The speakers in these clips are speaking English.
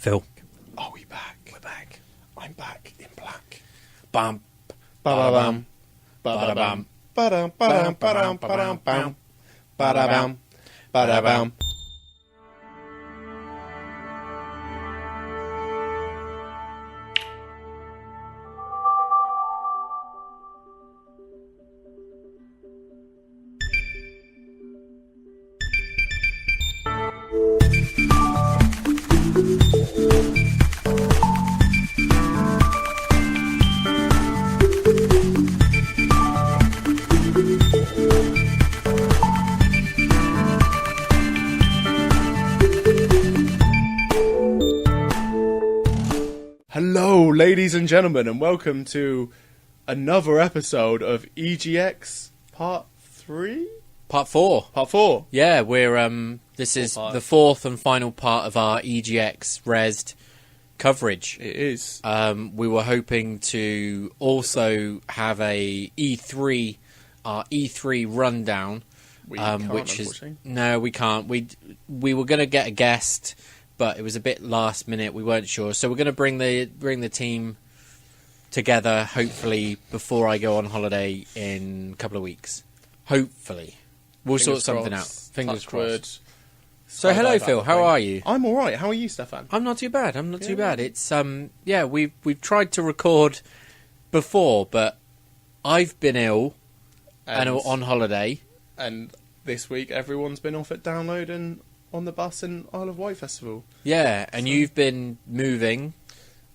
Phil. Are we back? We're back. I'm back in black. Bam. Ba-da-bam. Ba-da-bam. Ba-dum, ba-dum, ba-dum, ba-dum, bam. Ba-da-bam. Ba-da-bam. Hello, ladies and gentlemen, and welcome to another episode of EGX Part 3? Part 4. Part 4. Yeah, we're this is the fourth and final part of our EGX Rezzed coverage. It is. We were hoping to also have a E3 rundown. We can't, which is unfortunately. no, we can't. We were going to get a guest, but it was a bit last minute. We weren't sure, so we're going to bring the team together. Hopefully, before I go on holiday in a couple of weeks. Hopefully, we'll sort something out. Fingers crossed. So, hello, Phil. How are you? I'm all right. How are you, Stefan? I'm not too bad. Too bad. It's we've tried to record before, but I've been ill and on holiday. And this week, everyone's been off at Download and on the bus in Isle of Wight Festival. Yeah, and you've been moving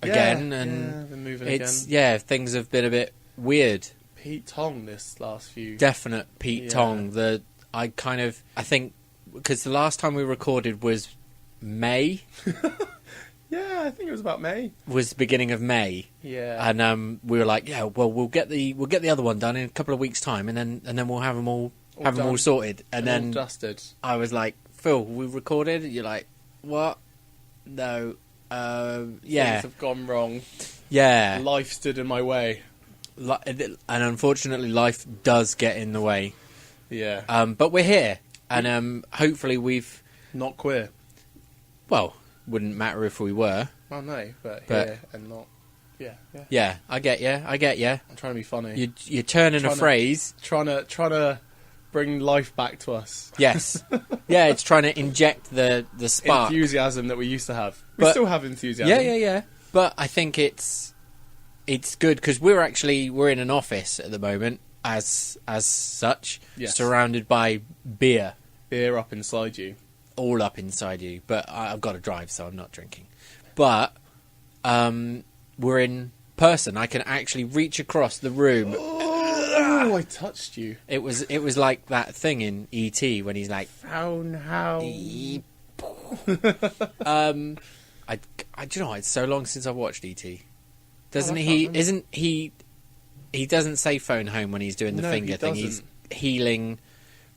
again, and I've been moving it's again. things have been a bit weird. Pete Tong this last few. Definite Pete Tong. I think because the last time we recorded was May. Yeah, I think it was about May. Was the beginning of May. Yeah. And we were like, yeah, well, we'll get the other one done in a couple of weeks' time, and then we'll have them all sorted. And then all dusted. I was like, Phil, we recorded. You're like, what? No. Yeah. Things have gone wrong. Yeah. Life stood in my way. And unfortunately, life does get in the way. Yeah. But we're here, and hopefully we've. Not queer. Well, wouldn't matter if we were. Well, no, but here and not. Yeah. Yeah, I get you. I'm trying to be funny. You're turning a phrase. Trying to bring life back to us. Yes. Yeah, it's trying to inject the spark. Enthusiasm that we used to have. We But- still have enthusiasm. Yeah. But I think it's good because we're in an office at the moment as such, Yes. surrounded by beer Beer up inside you. all up inside you. But I've got to drive, so I'm not drinking. But we're in person. I can actually reach across the room. Oh, I touched you. It was like that thing in E.T. when he's like, Found how. I do you know, it's so long since I've watched E.T. Doesn't I he? can't Isn't he? He doesn't say phone home when he's doing the No, finger he thing. doesn't. He's healing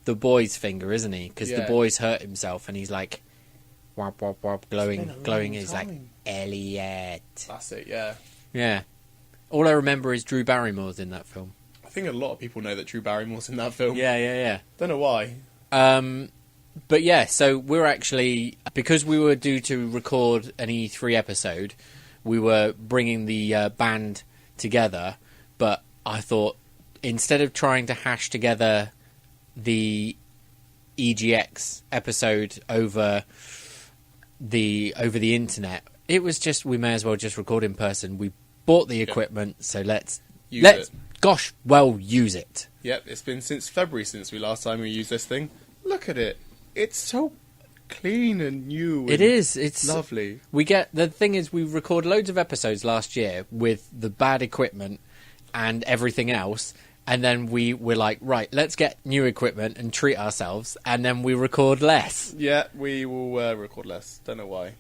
the boy's finger, isn't he? Because the Yeah. boy's hurt himself, and he's like, wop, wop, wop, glowing. It's been a long He's like, time. Elliot. That's it, yeah. Yeah. All I remember is Drew Barrymore's in that film. I think a lot of people know that Drew Barrymore's in that film. Yeah. Don't know why. But yeah, so we're actually, because we were due to record an E3 episode, we were bringing the band together, but I thought instead of trying to hash together the EGX episode over the internet, it was just, we may as well just record in person. We bought the equipment, so let's Use it. use it. Yep, it's been since February since we last time we used this thing. Look at it. It's so clean and new. It is. It's lovely. The thing is, we record loads of episodes last year with the bad equipment and everything else, and then we're like, right, let's get new equipment and treat ourselves, and then we record less. Yeah, we will record less. Don't know why.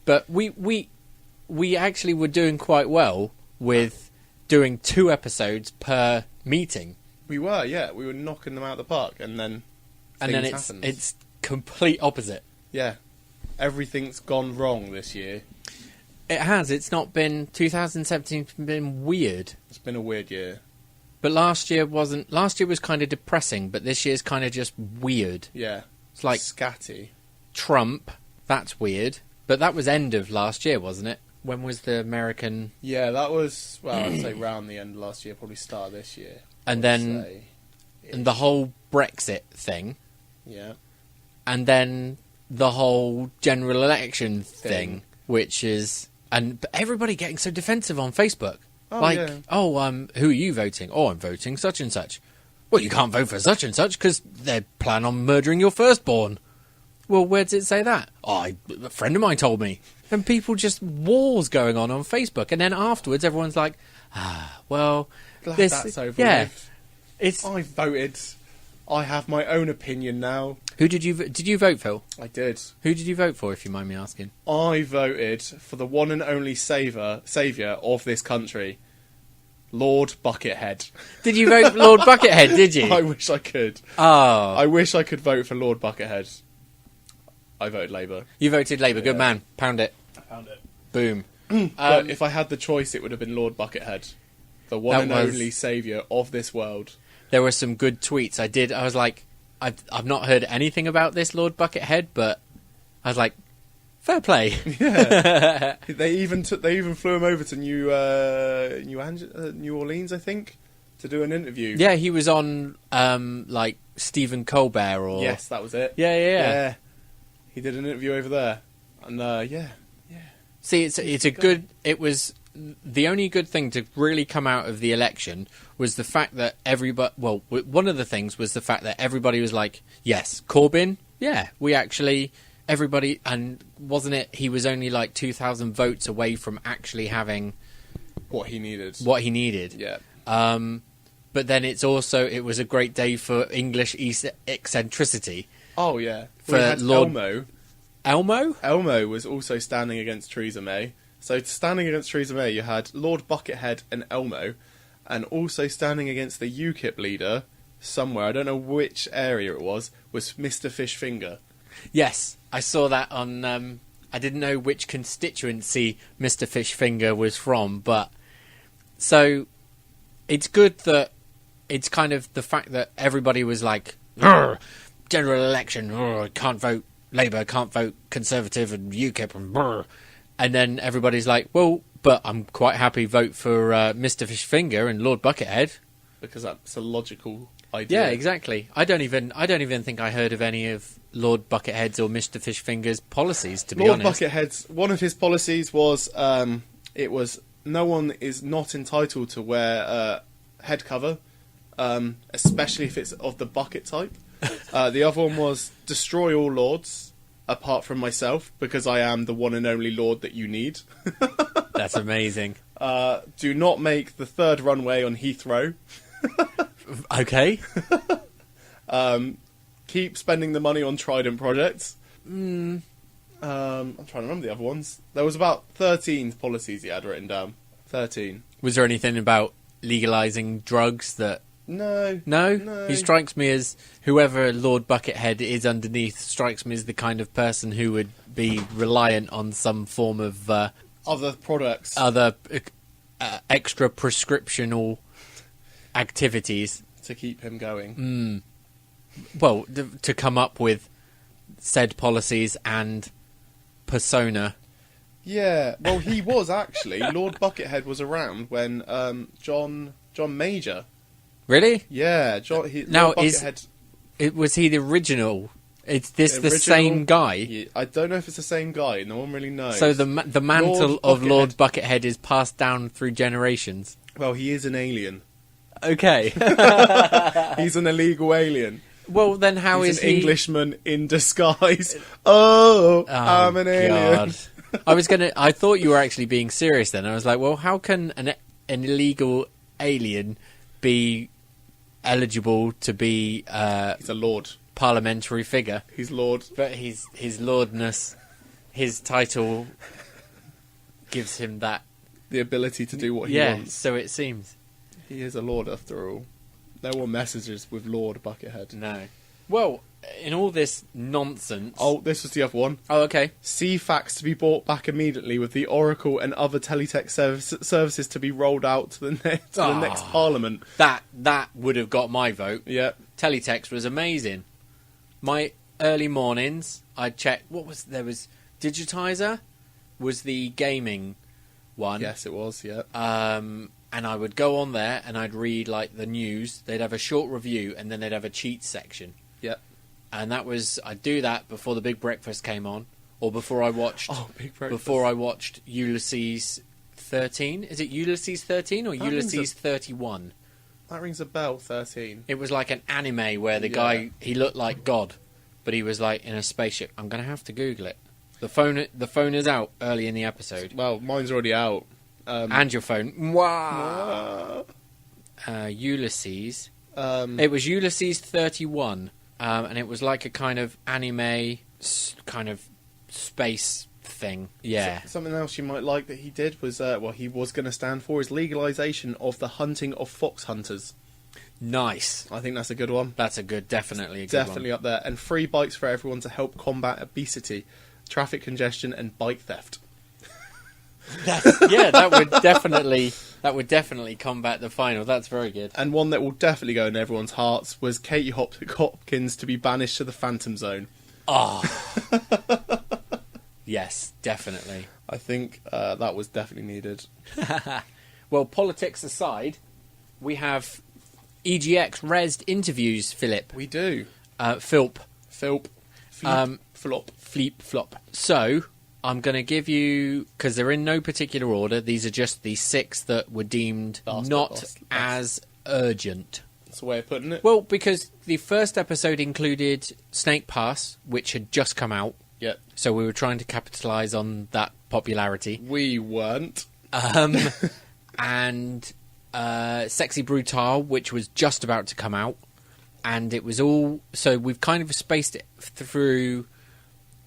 But we actually were doing quite well with doing 2 episodes per meeting. We were, yeah. We were knocking them out of the park, and then happened. It's complete opposite. Yeah. Everything's gone wrong this year. It has. It's not been 2017's been weird. It's been a weird year. But last year wasn't. Last year was kind of depressing, but this year's kind of just weird. Yeah. It's like scatty. Trump. That's weird. But that was end of last year, wasn't it? When was the American... Yeah, that was, well, I'd say round the end of last year, probably start of this year. And then and the whole Brexit thing. Yeah. And then the whole general election thing. Which is... And everybody getting so defensive on Facebook. Oh, like, yeah. Who are you voting? Oh, I'm voting such and such. Well, you can't vote for such and such because they plan on murdering your firstborn. Well, where does it say that? Oh, a friend of mine told me. And people just wars going on Facebook. And then afterwards, everyone's like, well... Glad this, that's over with. I voted. I have my own opinion now. Who did you vote for? I did. Who did you vote for, if you mind me asking? I voted for the one and only saviour of this country, Lord Buckethead. Did you vote for Lord Buckethead, did you? I wish I could. Oh. I wish I could vote for Lord Buckethead. I voted Labour. You voted Labour. Good man. Pound it. I found it. Boom. But if I had the choice, it would have been Lord Buckethead. The one and only saviour of this world. There were some good tweets. I was like, I've not heard anything about this Lord Buckethead, but I was like, fair play. Yeah. they even flew him over to New Orleans, I think, to do an interview. Yeah, he was on like Stephen Colbert or... Yes, that was it. Yeah. He did an interview over there. And yeah. See, it's a good... It was... The only good thing to really come out of the election was the fact that everybody... Well, one of the things was the fact that everybody was like, yes, Corbyn, yeah, we actually... Everybody... And wasn't it... He was only like 2,000 votes away from actually having... What he needed. Yeah. Yeah. But then it's also... It was a great day for English eccentricity. Oh, yeah. For we had Lord... Elmo. Elmo? Elmo was also standing against Theresa May. So standing against Theresa May, you had Lord Buckethead and Elmo, and also standing against the UKIP leader somewhere, I don't know which area it was Mr. Fishfinger. Yes, I saw that on... I didn't know which constituency Mr. Fishfinger was from, but... So, it's good that it's kind of the fact that everybody was like, general election, can't vote Labour, can't vote Conservative and UKIP, and then everybody's like, well, but I'm quite happy vote for Mr. Fishfinger and Lord Buckethead. Because that's a logical idea. Yeah, exactly. I don't even think I heard of any of Lord Buckethead's or Mr. Fishfinger's policies, to be honest. Lord Buckethead's, one of his policies was, no one is not entitled to wear head cover, especially if it's of the bucket type. The other one was destroy all lords, apart from myself, because I am the one and only lord that you need. That's amazing. Do not make the third runway on Heathrow. Okay. Keep spending the money on Trident projects. I'm trying to remember the other ones. There was about 13 policies he had written down. 13. Was there anything about legalising drugs that... No. No? He strikes me as... Whoever Lord Buckethead is underneath strikes me as the kind of person who would be reliant on some form of... other products. Other extra prescriptional activities. To keep him going. Well, to come up with said policies and persona. Yeah, well, he was actually. Lord Buckethead was around when John Major... Really? Yeah, now, Lord Buckethead... was he the original? Is this the original, same guy? Yeah, I don't know if it's the same guy. No one really knows. So the mantle of Lord Buckethead is passed down through generations. Well, he is an alien. Okay. He's an illegal alien. Well, then how He's is an he... Englishman in disguise. Oh, I'm an alien. God. I thought you were actually being serious then. I was like, well, how can an illegal alien be eligible to be he's a lord, parliamentary figure? He's lord, but his lordness, his title gives him that the ability to do what he wants. So it seems he is a lord after all. No one messages with Lord Buckethead. No. Well, in all this nonsense... Oh, this was the other one. Oh, okay. CFAX to be brought back immediately with the Oracle and other teletext services to be rolled out to the next Parliament. That would have got my vote. Yeah. Teletext was amazing. My early mornings, I'd check... There was Digitizer was the gaming one. Yes, it was. Yeah. And I would go on there and I'd read like the news. They'd have a short review and then they'd have a cheat section. Yep. And I'd do that before the Big Breakfast came on, or before I watched. Big Breakfast. Before I watched Ulysses 13. Is it Ulysses 13 or Ulysses 31? That rings a bell. 13. It was like an anime where the guy, he looked like God, but he was like in a spaceship. I'm gonna have to Google it. The phone is out early in the episode. Well, mine's already out. And your phone. Wow. Ulysses. It was Ulysses 31, and it was like a kind of anime, kind of space thing. Yeah. Something else you might like that he did was, he was going to stand for is legalisation of the hunting of fox hunters. Nice. I think that's a good one. That's definitely a good Definitely one. up there. And free bikes for everyone to help combat obesity, traffic congestion, and bike theft. That would definitely combat the final. That's very good. And one that will definitely go in everyone's hearts was Katie Hopkins to be banished to the Phantom Zone. Oh. Yes, definitely. I think that was definitely needed. Well, politics aside, we have EGX Rezzed interviews, Philip. We do. Philp. Flop. Fleep, flop. So, I'm going to give you, because they're in no particular order, these are just the 6 that were deemed not as urgent. That's the way of putting it. Well, because the first episode included Snake Pass, which had just come out. Yep. So we were trying to capitalise on that popularity. We weren't. And Sexy Brutal, which was just about to come out. And it was all... So we've kind of spaced it through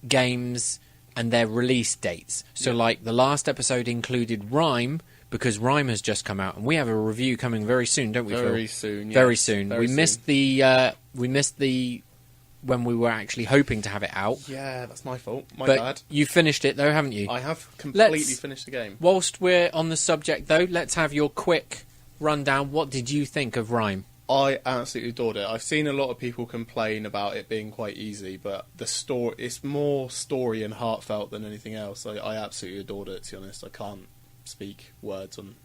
games and their release dates. So, like, the last episode included Rhyme, because Rhyme has just come out. And we have a review coming very soon, don't we, Phil? Very soon, yeah. Very soon. We missed the... when we were actually hoping to have it out. Yeah, that's my fault. My but bad. You finished it, though, haven't you? I have completely finished the game. Whilst we're on the subject, though, let's have your quick rundown. What did you think of Rhyme? I absolutely adored it. I've seen a lot of people complain about it being quite easy, but the story, it's more story and heartfelt than anything else. I absolutely adored it, to be honest. I can't speak words on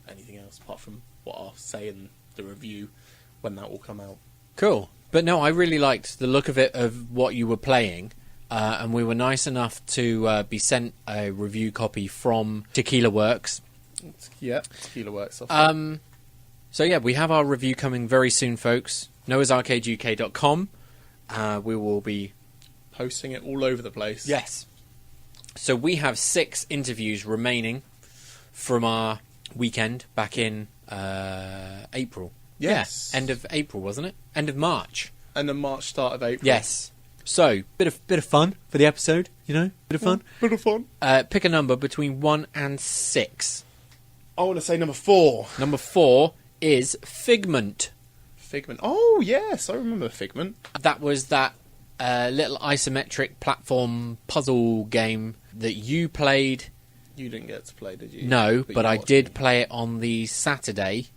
anything else apart from what I'll say in the review when that will come out. Cool. But no, I really liked the look of it, of what you were playing, and we were nice enough to be sent a review copy from Tequila Works. Yeah, Tequila Works. So yeah, we have our review coming very soon, folks. noahsarcadeuk.com. We will be posting it all over the place. Yes. So we have 6 interviews remaining from our weekend back in April. Yes. Yeah, end of April, wasn't it? End of March. End of March, start of April. Yes. So, bit of fun for the episode, you know? Bit of fun. Bit of fun. Pick a number between 1 and 6. I want to say number 4. Number 4 is Figment. Figment. Oh, yes, I remember Figment. That was that little isometric platform puzzle game that you played. You didn't get to play, did you? No, but I did play it on the Saturday.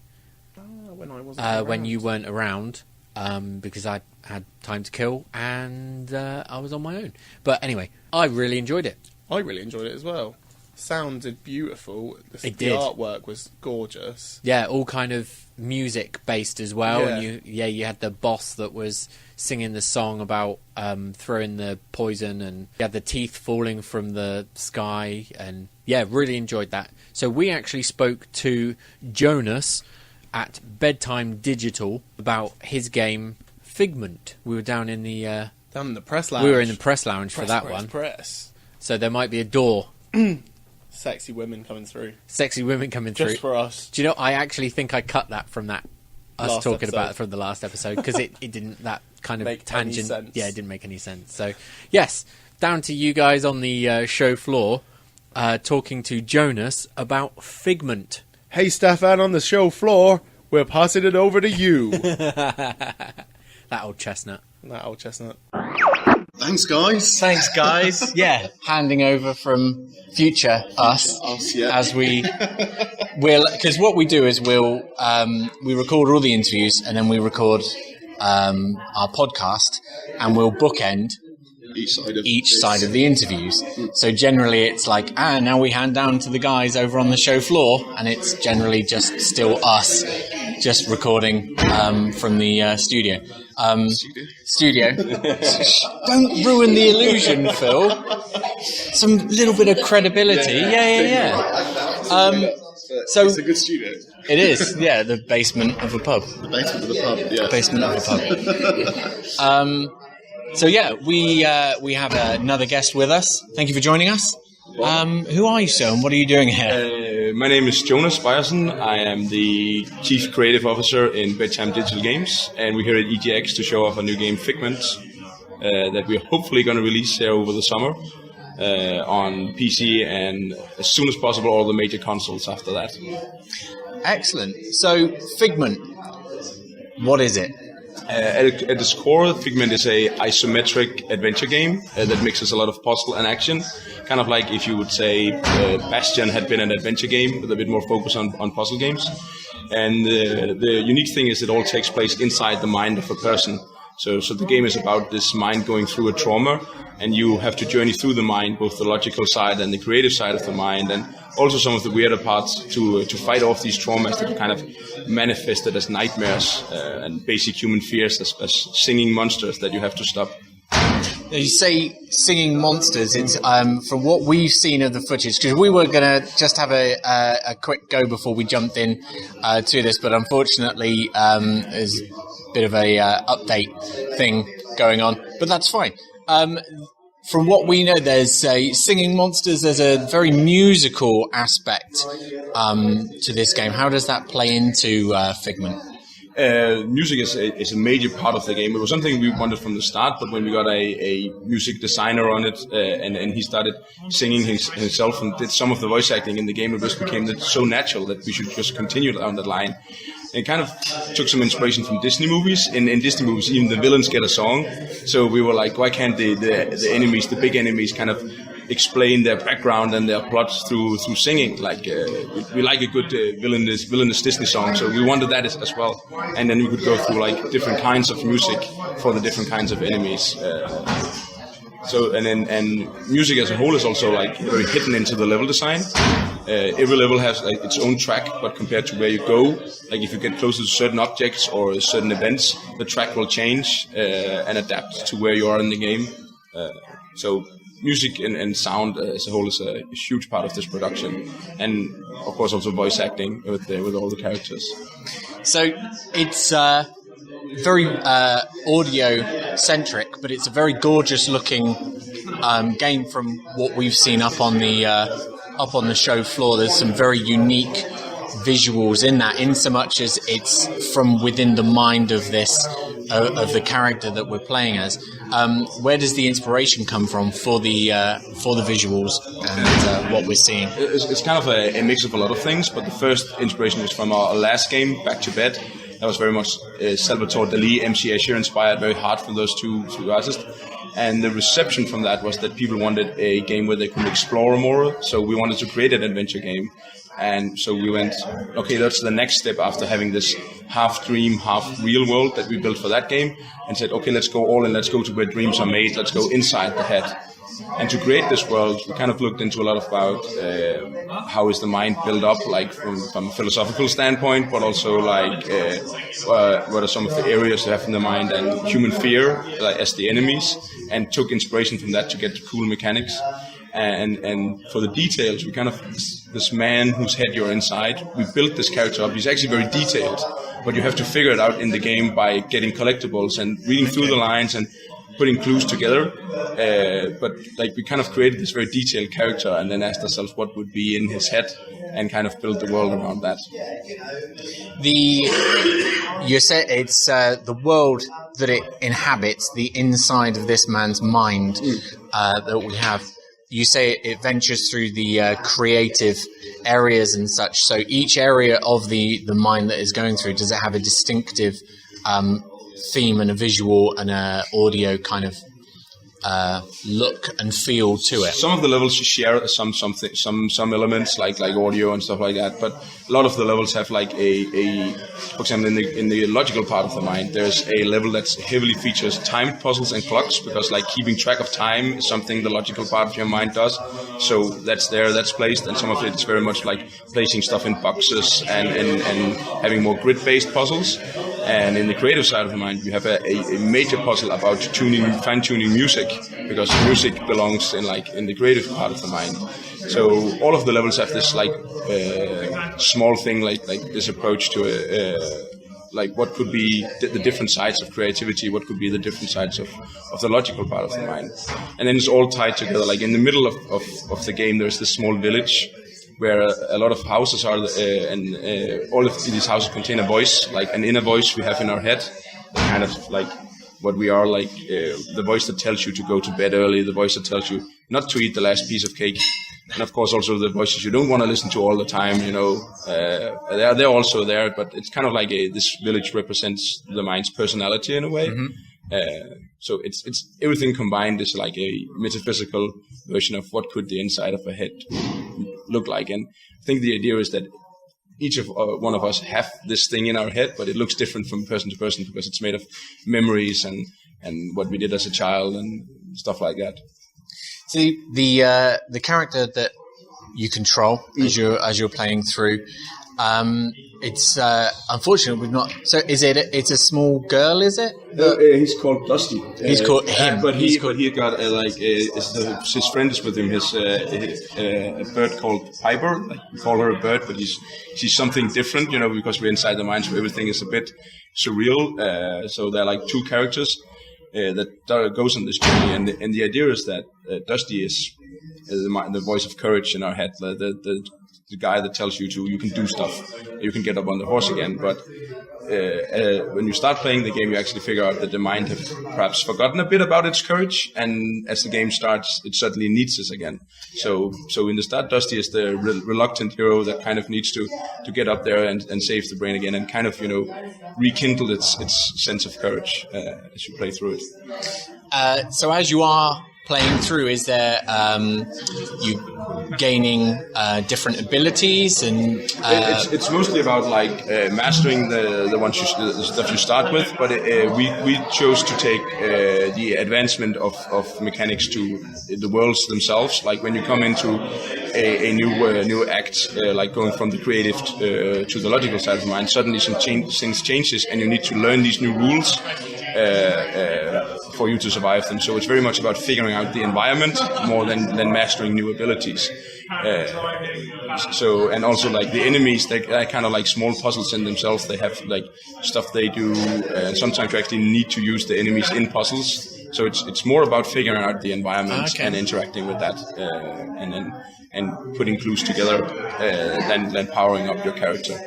When I wasn't around. When you weren't around, because I had time to kill and I was on my own. But anyway, I really enjoyed it. I really enjoyed it as well. Sounded beautiful. The did. Artwork was gorgeous. Yeah, all kind of music based as well. Yeah. And you had the boss that was singing the song about throwing the poison, and you had the teeth falling from the sky, and yeah, really enjoyed that. So we actually spoke to Jonas at Bedtime Digital about his game Figment. We were down in the press lounge. We were in the press lounge for that one. Press. So there might be a door. Sexy women coming through. Sexy women coming through. Just for us. Do you know, I actually think I cut that from that. Us Last talking episode. about it from the last episode, because it didn't, that kind of Make tangent. any sense. Yeah, it didn't make any sense. So, yes, down to you guys on the show floor talking to Jonas about Figment. Hey, Stefan, on the show floor, we're passing it over to you. That old chestnut. That old chestnut. Thanks, guys. Thanks, guys. Yeah, handing over from future us Yeah. as we will, because what we do is we record all the interviews and then we record our podcast, and we'll bookend each side of the interviews. So generally it's like, now we hand down to the guys over on the show floor, and it's generally just still us just recording from the studio. Studio. Don't ruin the illusion, Phil. Some little bit of credibility. Yeah. So it's a good studio. It is, yeah, the basement of a pub. The basement of the pub, yeah. Basement of a pub. So yeah, we have another guest with us. Thank you for joining us. Who are you, sir, and what are you doing here? My name is Jonas Byerson. I am the Chief Creative Officer in Bedtime Digital Games, and we're here at EGX to show off a new game, Figment, that we're hopefully going to release here over the summer on PC and as soon as possible all the major consoles after that. Excellent. So, Figment, what is it? At its core, Figment is a isometric adventure game that mixes a lot of puzzle and action. Kind of like if you would say Bastion had been an adventure game with a bit more focus on puzzle games. And the unique thing is it all takes place inside the mind of a person. So the game is about this mind going through a trauma, and you have to journey through the mind, both the logical side and the creative side of the mind, and also some of the weirder parts to fight off these traumas that are kind of manifested as nightmares and basic human fears as singing monsters that you have to stop. You say singing monsters. It's from what we've seen of the footage, because we were going to just have a quick go before we jumped in to this, but unfortunately there's a bit of a update thing going on, but that's fine. From what we know, there's singing monsters. There's a very musical aspect to this game. How does that play into Figment? Music is a major part of the game. It was something we wanted from the start, but when we got a music designer on it, and he started singing himself and did some of the voice acting in the game, it just became so natural that we should just continue down that line. And kind of took some inspiration from Disney movies. In Disney movies, even the villains get a song. So we were like, why can't the enemies, the big enemies, kind of explain their background and their plots through singing? Like we like a good villainous Disney song, so we wanted that as well. And then we could go through like different kinds of music for the different kinds of enemies. And music as a whole is also like very hidden into the level design. Every level has like its own track, but compared to where you go, like if you get closer to certain objects or certain events, the track will change and adapt to where you are in the game. So music and sound as a whole is a huge part of this production, and of course also voice acting with all the characters. So it's very audio centric, but it's a very gorgeous looking game from what we've seen up on the show floor. There's some very unique visuals in that, in so much as it's from within the mind of this of the character that we're playing as. Where does the inspiration come from for the visuals and what we're seeing? It's kind of a mix of a lot of things, but the first inspiration was from our last game, Back to Bed. That was very much Salvatore Dali, MC Escher inspired, very hard from those two artists. And the reception from that was that people wanted a game where they could explore more. So we wanted to create an adventure game. And so we went, okay, that's the next step after having this half dream, half real world that we built for that game. And said, okay, let's go all in, let's go to where dreams are made, let's go inside the head. And to create this world, we kind of looked into a lot about how is the mind built up, like from a philosophical standpoint, but also like what are some of the areas you have in the mind and human fear as the enemies, and took inspiration from that to get cool mechanics. And for the details, we kind of, this man whose head you're inside, we built this character up. He's actually very detailed, but you have to figure it out in the game by getting collectibles and reading through the lines and putting clues together. But like we kind of created this very detailed character and then asked ourselves what would be in his head and kind of built the world around that. You said it's the world that it inhabits, the inside of this man's mind that we have. You say it ventures through the creative areas and such. So each area of the mind that is going through, does it have a distinctive theme and a visual and a audio kind of look and feel to it. Some of the levels share some elements like audio and stuff like that, but a lot of the levels have like for example, in the logical part of the mind, there's a level that heavily features timed puzzles and clocks, because like keeping track of time is something the logical part of your mind does. So that's placed, and some of it is very much like placing stuff in boxes and having more grid-based puzzles. And in the creative side of the mind, you have a major puzzle about fine-tuning music, because music belongs in the creative part of the mind. So all of the levels have this small thing like this approach to what could be the different sides of creativity, what could be the different sides of the logical part of the mind. And then it's all tied together. Like in the middle of the game, there's this small village where a lot of houses are, and all of these houses contain a voice, like an inner voice we have in our head, kind of like what we are, like the voice that tells you to go to bed early, the voice that tells you not to eat the last piece of cake, and of course also the voices you don't want to listen to all the time. They're also there, but it's kind of like this village represents the mind's personality in a way. Mm-hmm. So it's everything combined is like a metaphysical version of what could the inside of a head look like. And I think the idea is that each of one of us have this thing in our head, but it looks different from person to person because it's made of memories and what we did as a child and stuff like that. See, the character that you control as you're playing through, it's unfortunately we've not. So it's a small girl, is it? He's called Dusty. He's called him. But he got his friend is with him. A bird called Piper. Like, we call her a bird, but she's something different, because we're inside the mind, so everything is a bit surreal. So they're like two characters that goes on this journey, and the idea is that Dusty is the voice of courage in our head, the guy that tells you can do stuff, you can get up on the horse again. But when you start playing the game, you actually figure out that the mind has perhaps forgotten a bit about its courage, and as the game starts, it suddenly needs this again. So in the start, Dusty is the reluctant hero that kind of needs to get up there and save the brain again, and kind of rekindle its sense of courage as you play through it. So as you are playing through, is there you gaining different abilities, and it's mostly about mastering the stuff you start with, but we chose to take the advancement of mechanics to the worlds themselves. Like when you come into a new act, like going from the creative to the logical side of the mind, suddenly things changes, and you need to learn these new rules for you to survive them. So it's very much about figuring out the environment more than mastering new abilities. And also like the enemies, they're kind of like small puzzles in themselves. They have like stuff they do, and sometimes you actually need to use the enemies in puzzles. So it's more about figuring out the environment and interacting with that, and putting clues together than powering up your character.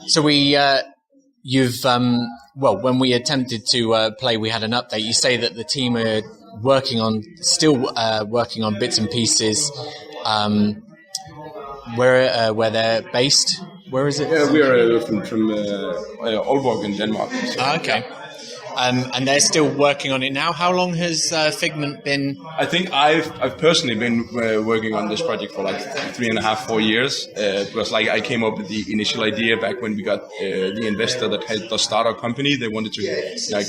So you've when we attempted to play, we had an update. You say that the team are still working on bits and pieces. Where they're based? Where is it? Yeah, we are from Aalborg in Denmark. So, okay. And they're still working on it now. How long has Figment been? I think I've personally been working on this project for like 3.5-4 years. Because like I came up with the initial idea back when we got the investor that helped us start our company. They wanted to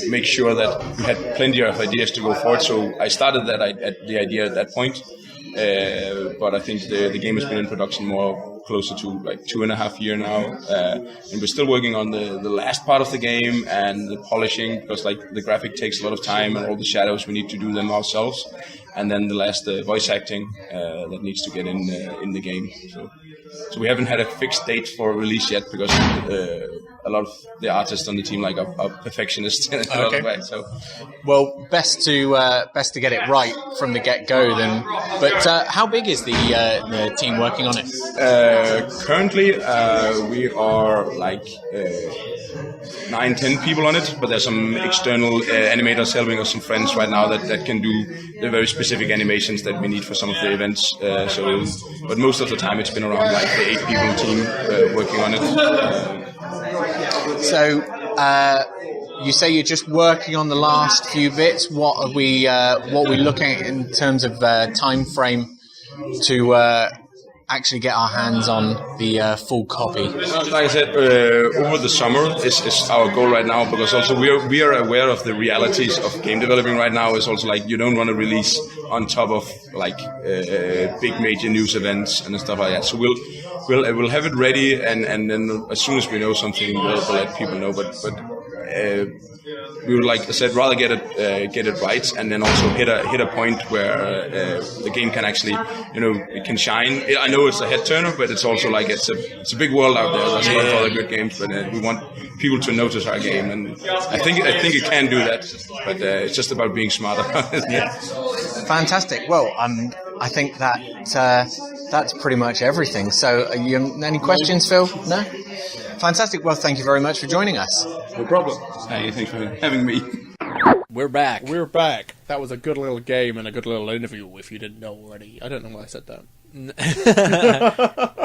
make sure that we had plenty of ideas to go forward. So I started the idea at that point. But I think the game has been in production more closer to like 2.5 years now, and we're still working on the last part of the game and the polishing, because like the graphic takes a lot of time and all the shadows we need to do them ourselves, and then the last voice acting that needs to get in the game. So we haven't had a fixed date for release yet, because a lot of the artists on the team are perfectionists in a lot of ways. So, well, best to get it right from the get-go then. But how big is the team working on it? Currently, we are like 9-10 people on it, but there's some external animators helping us, some friends right now that can do the very specific animations that we need for some of the events. But most of the time, it's been around like the 8-people team working on it. So you say you're just working on the last few bits. What are we looking at in terms of time frame to actually get our hands on the full copy? Like I said, over the summer is our goal right now, because also we are aware of the realities of game developing right now. It's also like you don't want to release on top of like big major news events and stuff like that. So we'll have it ready, and then as soon as we know something, we'll let people know. But we would, like I said, rather get it right, and then also hit a point where the game can actually, it can shine. I know it's a head turner, but it's also like it's a big world out there. There's a lot of other good games, but we want people to notice our game, and I think it can do that. But it's just about being smarter. Yeah. Fantastic. Well, I think that's pretty much everything. So, any questions, Phil? No. Fantastic. Well, thank you very much for joining us. No problem. Hey, thanks for having me. We're back. We're back. That was a good little game and a good little interview, if you didn't know already. I don't know why I said that.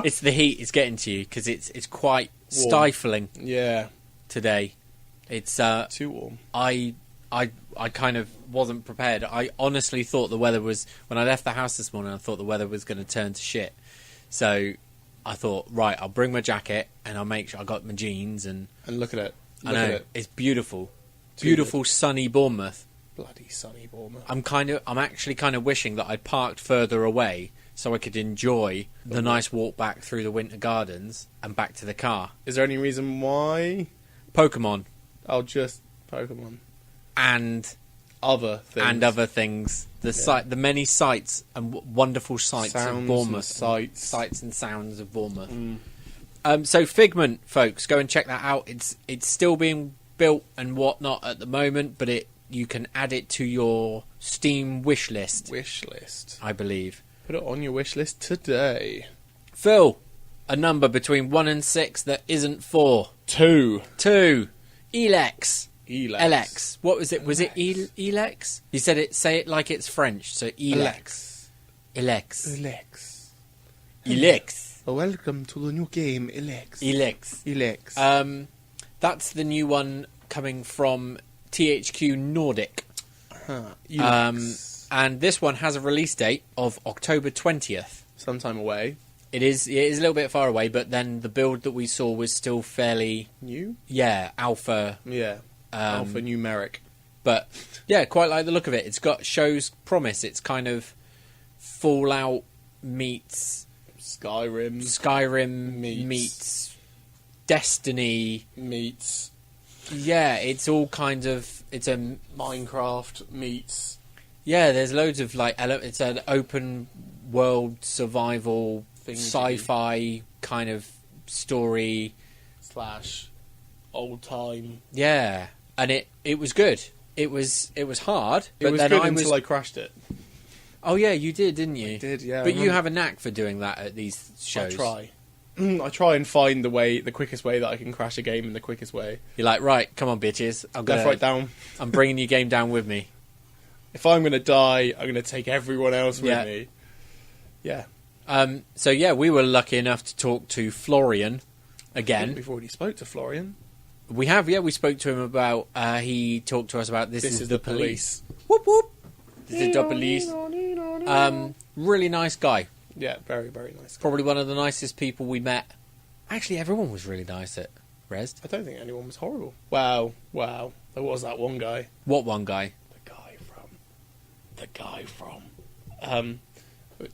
It's the heat. It's getting to you because it's quite warm. Stifling. Yeah. Today, it's too warm. I kind of wasn't prepared. I honestly thought the weather was, when I left the house this morning, I thought the weather was going to turn to shit. So I thought, right, I'll bring my jacket and I'll make sure I got my jeans and look at it. I know it's beautiful, beautiful sunny Bournemouth. Bloody sunny Bournemouth. I'm actually kind of wishing that I'd parked further away so I could enjoy the nice walk back through the winter gardens and back to the car. Is there any reason why? Pokemon. Oh, just Pokemon. And other things. The many sights and wonderful sights sounds of Bournemouth. Sights and sounds of Bournemouth. So Figment, folks, go and check that out. It's still being built and whatnot at the moment, but you can add it to your Steam wish list. I believe. Put it on your wish list today. Phil, a number between 1 and 6 that isn't 4. 2. Elex. What was it? Was it Elex? You said it. Say it like it's French. So Elex. Welcome to the new game, Elex. That's the new one coming from THQ Nordic. And this one has a release date of October 20th. Sometime away. It is a little bit far away, but then the build that we saw was still fairly new. Yeah, alpha. Yeah, alpha numeric. But yeah, quite like the look of it. Shows promise. It's kind of Fallout meets Skyrim meets Destiny meets. Yeah, it's all kind of. It's a Minecraft meets. Yeah, there's loads of it's an open world survival sci-fi kind of story / old time. Yeah, and it was good. It was hard. It was then good until I crashed it. Oh yeah, you did, didn't you? I did, yeah. But you have a knack for doing that at these shows. I try and find the quickest way that I can crash a game in the quickest way. You're like, right, come on, bitches. Left, right, down. I'm bringing your game down with me. If I'm going to die, I'm going to take everyone else with me. Yeah. So yeah, we were lucky enough to talk to Florian again. We've already spoke to Florian. We have, yeah. We spoke to him about. He talked to us about this is the police. Whoop whoop. This is the police. Really nice guy. Yeah, very very nice guy. Probably one of the nicest people we met. Actually, everyone was really nice at Rezzed. I don't think anyone was horrible. Wow. There was that one guy. What one guy? The guy from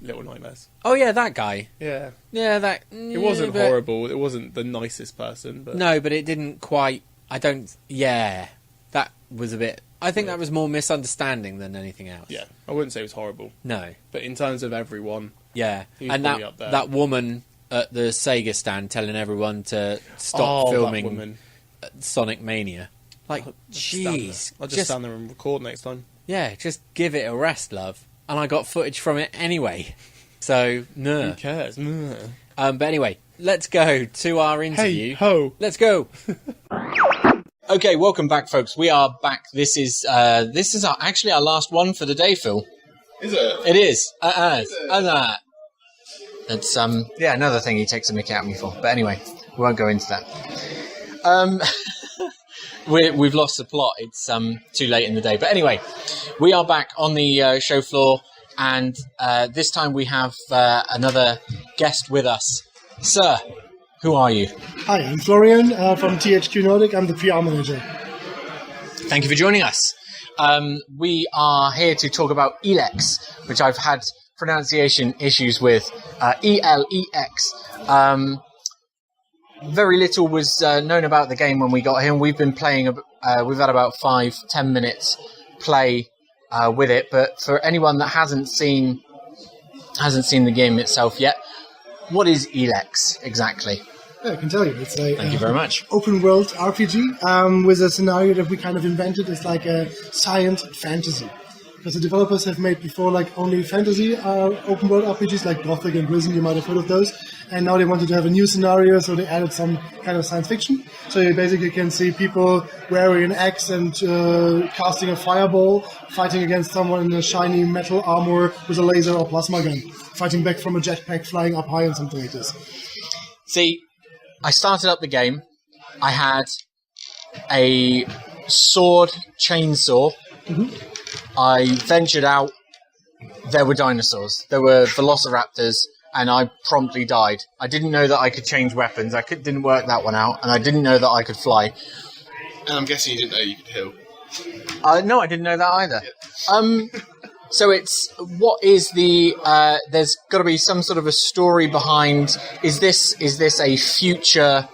Little Nightmares. Oh yeah, that guy. Yeah, that. It wasn't horrible. It wasn't the nicest person, but no, but it didn't quite. I don't. Yeah, that was a bit. I think that was more misunderstanding than anything else. Yeah, I wouldn't say it was horrible. No, but in terms of everyone, yeah, and up there. that woman at the Sega stand telling everyone to stop filming Sonic Mania. Like, jeez, I'll just stand there and record next time. Yeah, just give it a rest, love. And I got footage from it anyway. So, no. Who cares? But anyway, let's go to our interview. Hey, ho. Let's go. Okay, welcome back, folks. We are back. This is actually our last one for the day, Phil. Is it? It is. It's another thing he takes a mick out of me for. But anyway, we won't go into that. we've lost the plot. It's too late in the day. But anyway, we are back on the show floor, and this time we have another guest with us. Sir, who are you? Hi, I'm Florian from THQ Nordic. I'm the PR manager. Thank you for joining us. We are here to talk about Elex, which I've had pronunciation issues with. ELEX. Very little was known about the game when we got here. We've been playing. We've had about 5-10 minutes play with it. But for anyone that hasn't seen the game itself yet, what is Elex exactly? Yeah, I can tell you. It's a Thank you very much. open world RPG with a scenario that we kind of invented. It's like a science fantasy. Because the developers have made before like only fantasy open world RPGs like Gothic and Risen, you might have heard of those. And now they wanted to have a new scenario, so they added some kind of science fiction. So you basically can see people wearing an axe and casting a fireball, fighting against someone in a shiny metal armor with a laser or plasma gun, fighting back from a jetpack flying up high and something like this. See, I started up the game. I had a sword chainsaw. Mm-hmm. I ventured out. There were dinosaurs. There were velociraptors, and I promptly died. I didn't know that I could change weapons. Didn't work that one out, and I didn't know that I could fly. And I'm guessing you didn't know you could heal. No, I didn't know that either. So what is the? There's got to be some sort of a story behind. Is this a future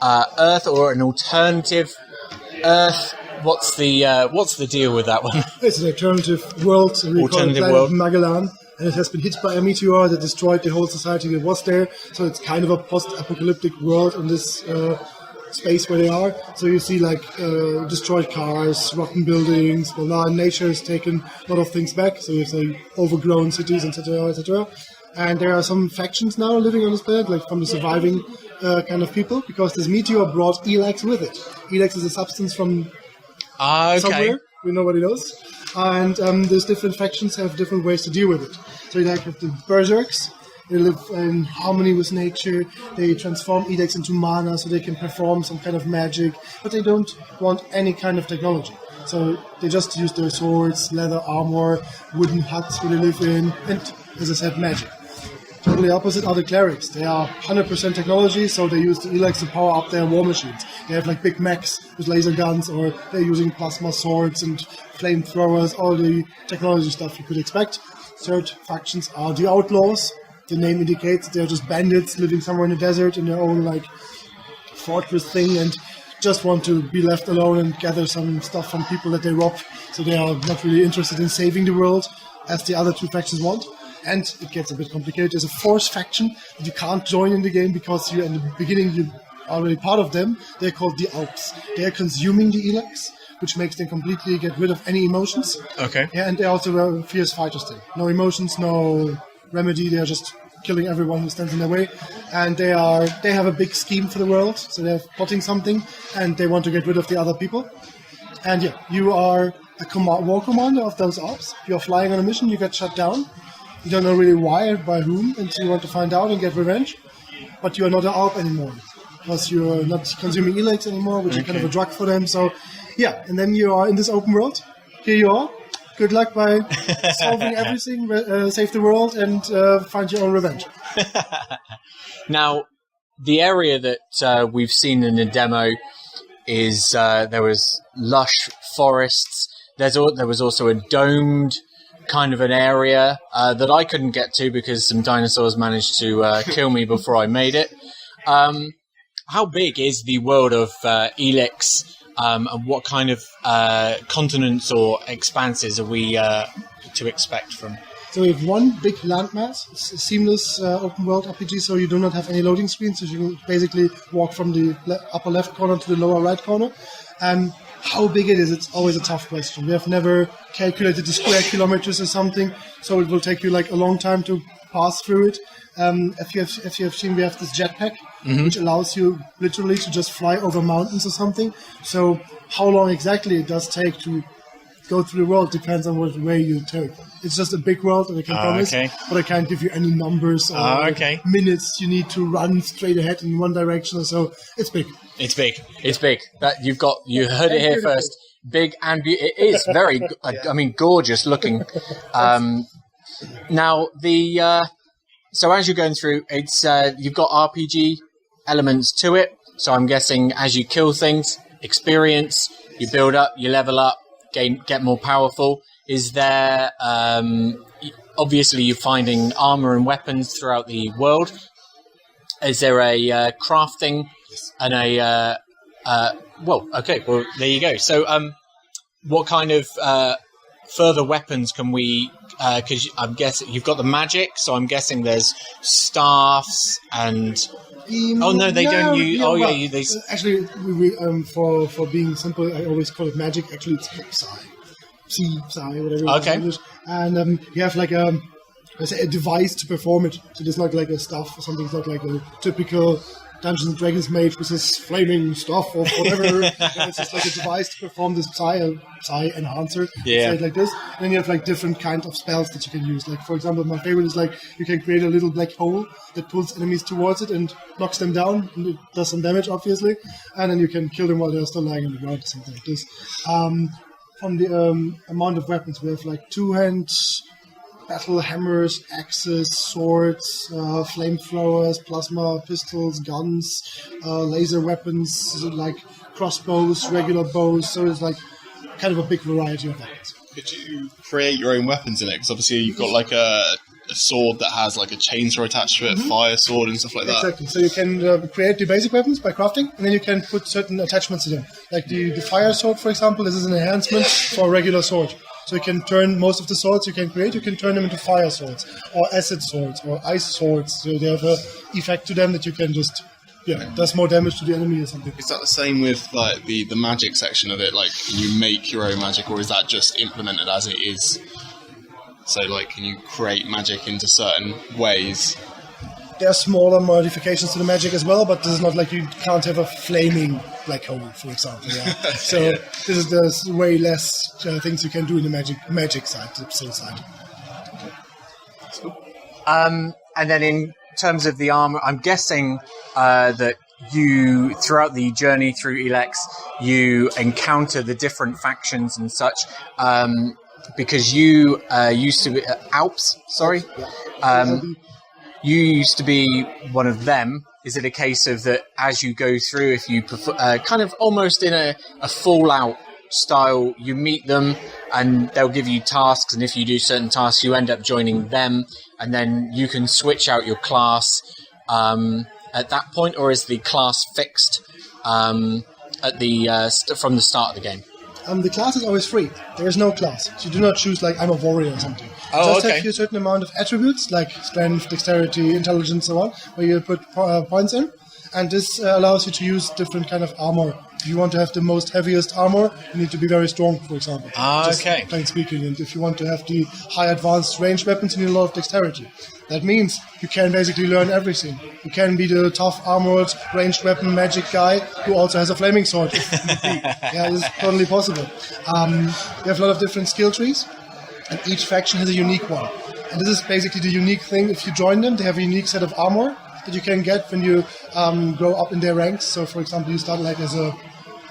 Earth or an alternative Earth? What's the deal with that one? It's an alternative world. Alternative world. Magellan, and it has been hit by a meteor that destroyed the whole society that was there. So it's kind of a post-apocalyptic world in this space where they are. So you see like destroyed cars, rotten buildings. Well, now nature has taken a lot of things back. So you have overgrown cities, etc., etc. And there are some factions now living on this planet, like from the surviving kind of people, because this meteor brought Elex with it. Elex is a substance from somewhere, nobody knows. And these different factions have different ways to deal with it. So you like have the berserks, they live in harmony with nature, they transform Elex into mana so they can perform some kind of magic, but they don't want any kind of technology. So they just use their swords, leather armor, wooden huts where they live in, and, as I said, magic. Totally opposite are the clerics. They are 100% technology, so they use the Elex to power up their war machines. They have like big mechs with laser guns, or they're using plasma swords and flamethrowers, all the technology stuff you could expect. Third factions are the outlaws. The name indicates they're just bandits living somewhere in the desert in their own like fortress thing and just want to be left alone and gather some stuff from people that they rob. So they are not really interested in saving the world as the other two factions want. And it gets a bit complicated. There's a fourth faction that you can't join in the game because in the beginning you're already part of them. They're called the Alps. They're consuming the Elex, which makes them completely get rid of any emotions. Okay. Yeah, and they're also fierce fighters still. No emotions, no remedy. They're just killing everyone who stands in their way. And they have a big scheme for the world. So they're plotting something, and they want to get rid of the other people. And yeah, you are a war commander of those Alps. You're flying on a mission. You get shut down. You don't know really why or by whom, and so you want to find out and get revenge. But you are not an Alp anymore, because you're not consuming Elex anymore, which is kind of a drug for them. So, yeah, and then you are in this open world. Here you are. Good luck by solving everything, save the world, and find your own revenge. Now, the area that we've seen in the demo is there was lush forests. There was also a domed kind of an area that I couldn't get to because some dinosaurs managed to kill me before I made it. How big is the world of Elex, and what kind of continents or expanses are we to expect from? So we have one big landmass. It's a seamless open world RPG, so you do not have any loading screens, so you can basically walk from the upper left corner to the lower right corner. How big it is, it's always a tough question. We have never calculated the square kilometers or something, so it will take you like a long time to pass through it. If you have seen, we have this jetpack, which allows you literally to just fly over mountains or something. So how long exactly it does take to go through the world depends on what way you take. It's just a big world, and I can promise, but I can't give you any numbers or minutes you need to run straight ahead in one direction. So it's big. It's big. That you heard it here first. Big and it is very, gorgeous looking. Now so as you're going through, it's you've got RPG elements to it. So I'm guessing as you kill things, experience, you build up, you level up, get more powerful. Is there obviously you're finding armor and weapons throughout the world? Is there a crafting and a there you go. So what kind of further weapons can we? Because I'm guessing you've got the magic, so I'm guessing there's staffs and. Oh no, they don't use. Actually, for being simple, I always call it magic. Actually, it's psi, whatever. Okay. And you have like a device to perform it. So it's not like a staff or something. It's not like a typical Dungeons and Dragons mage with this flaming stuff or whatever. It's just like a device to perform this psi enhancer. Yeah. Say it like this. And then you have like different kinds of spells that you can use. Like for example, my favorite is like you can create a little black hole that pulls enemies towards it and knocks them down. And it does some damage, obviously. And then you can kill them while they're still lying on the ground or something like this. From the amount of weapons, we have like 2-hand battle hammers, axes, swords, flamethrowers, plasma pistols, guns, laser weapons like crossbows, regular bows. So it's like kind of a big variety of weapons. Could you create your own weapons in it? Because obviously you've got like a sword that has like a chainsaw attached to it, fire sword and stuff like that. Exactly. So you can create the basic weapons by crafting, and then you can put certain attachments to them. Like the fire sword, for example, this is an enhancement for a regular sword. So you can turn most of the swords you can create, you can turn them into fire swords, or acid swords, or ice swords. So they have an effect to them that you can just, does more damage to the enemy or something. Is that the same with like the magic section of it? Like, can you make your own magic, or is that just implemented as it is? So, like, can you create magic into certain ways? There are smaller modifications to the magic as well, but this is not like you can't have a flaming black hole, for example. Yeah. So there's way less things you can do in the magic side, the psi side. And then in terms of the armor, I'm guessing that you, throughout the journey through Elex, you encounter the different factions and such. Because you used to be Alps, sorry. You used to be one of them. Is it a case of that as you go through, if you prefer, kind of almost in a Fallout style, you meet them and they'll give you tasks, and if you do certain tasks, you end up joining them, and then you can switch out your class at that point, or is the class fixed at the from the start of the game? The class is always free. There is no class. So you do not choose like I'm a warrior or something. Oh, just have a certain amount of attributes like strength, dexterity, intelligence, so on, where you put points in, and this allows you to use different kind of armor. If you want to have the most heaviest armor, you need to be very strong, for example. Just plain speaking. And if you want to have the high advanced ranged weapons, you need a lot of dexterity. That means you can basically learn everything. You can be the tough armored ranged weapon magic guy who also has a flaming sword. Yeah, this is totally possible. You have a lot of different skill trees, and each faction has a unique one. And this is basically the unique thing. If you join them, they have a unique set of armor that you can get when you grow up in their ranks. So, for example, you start like as a...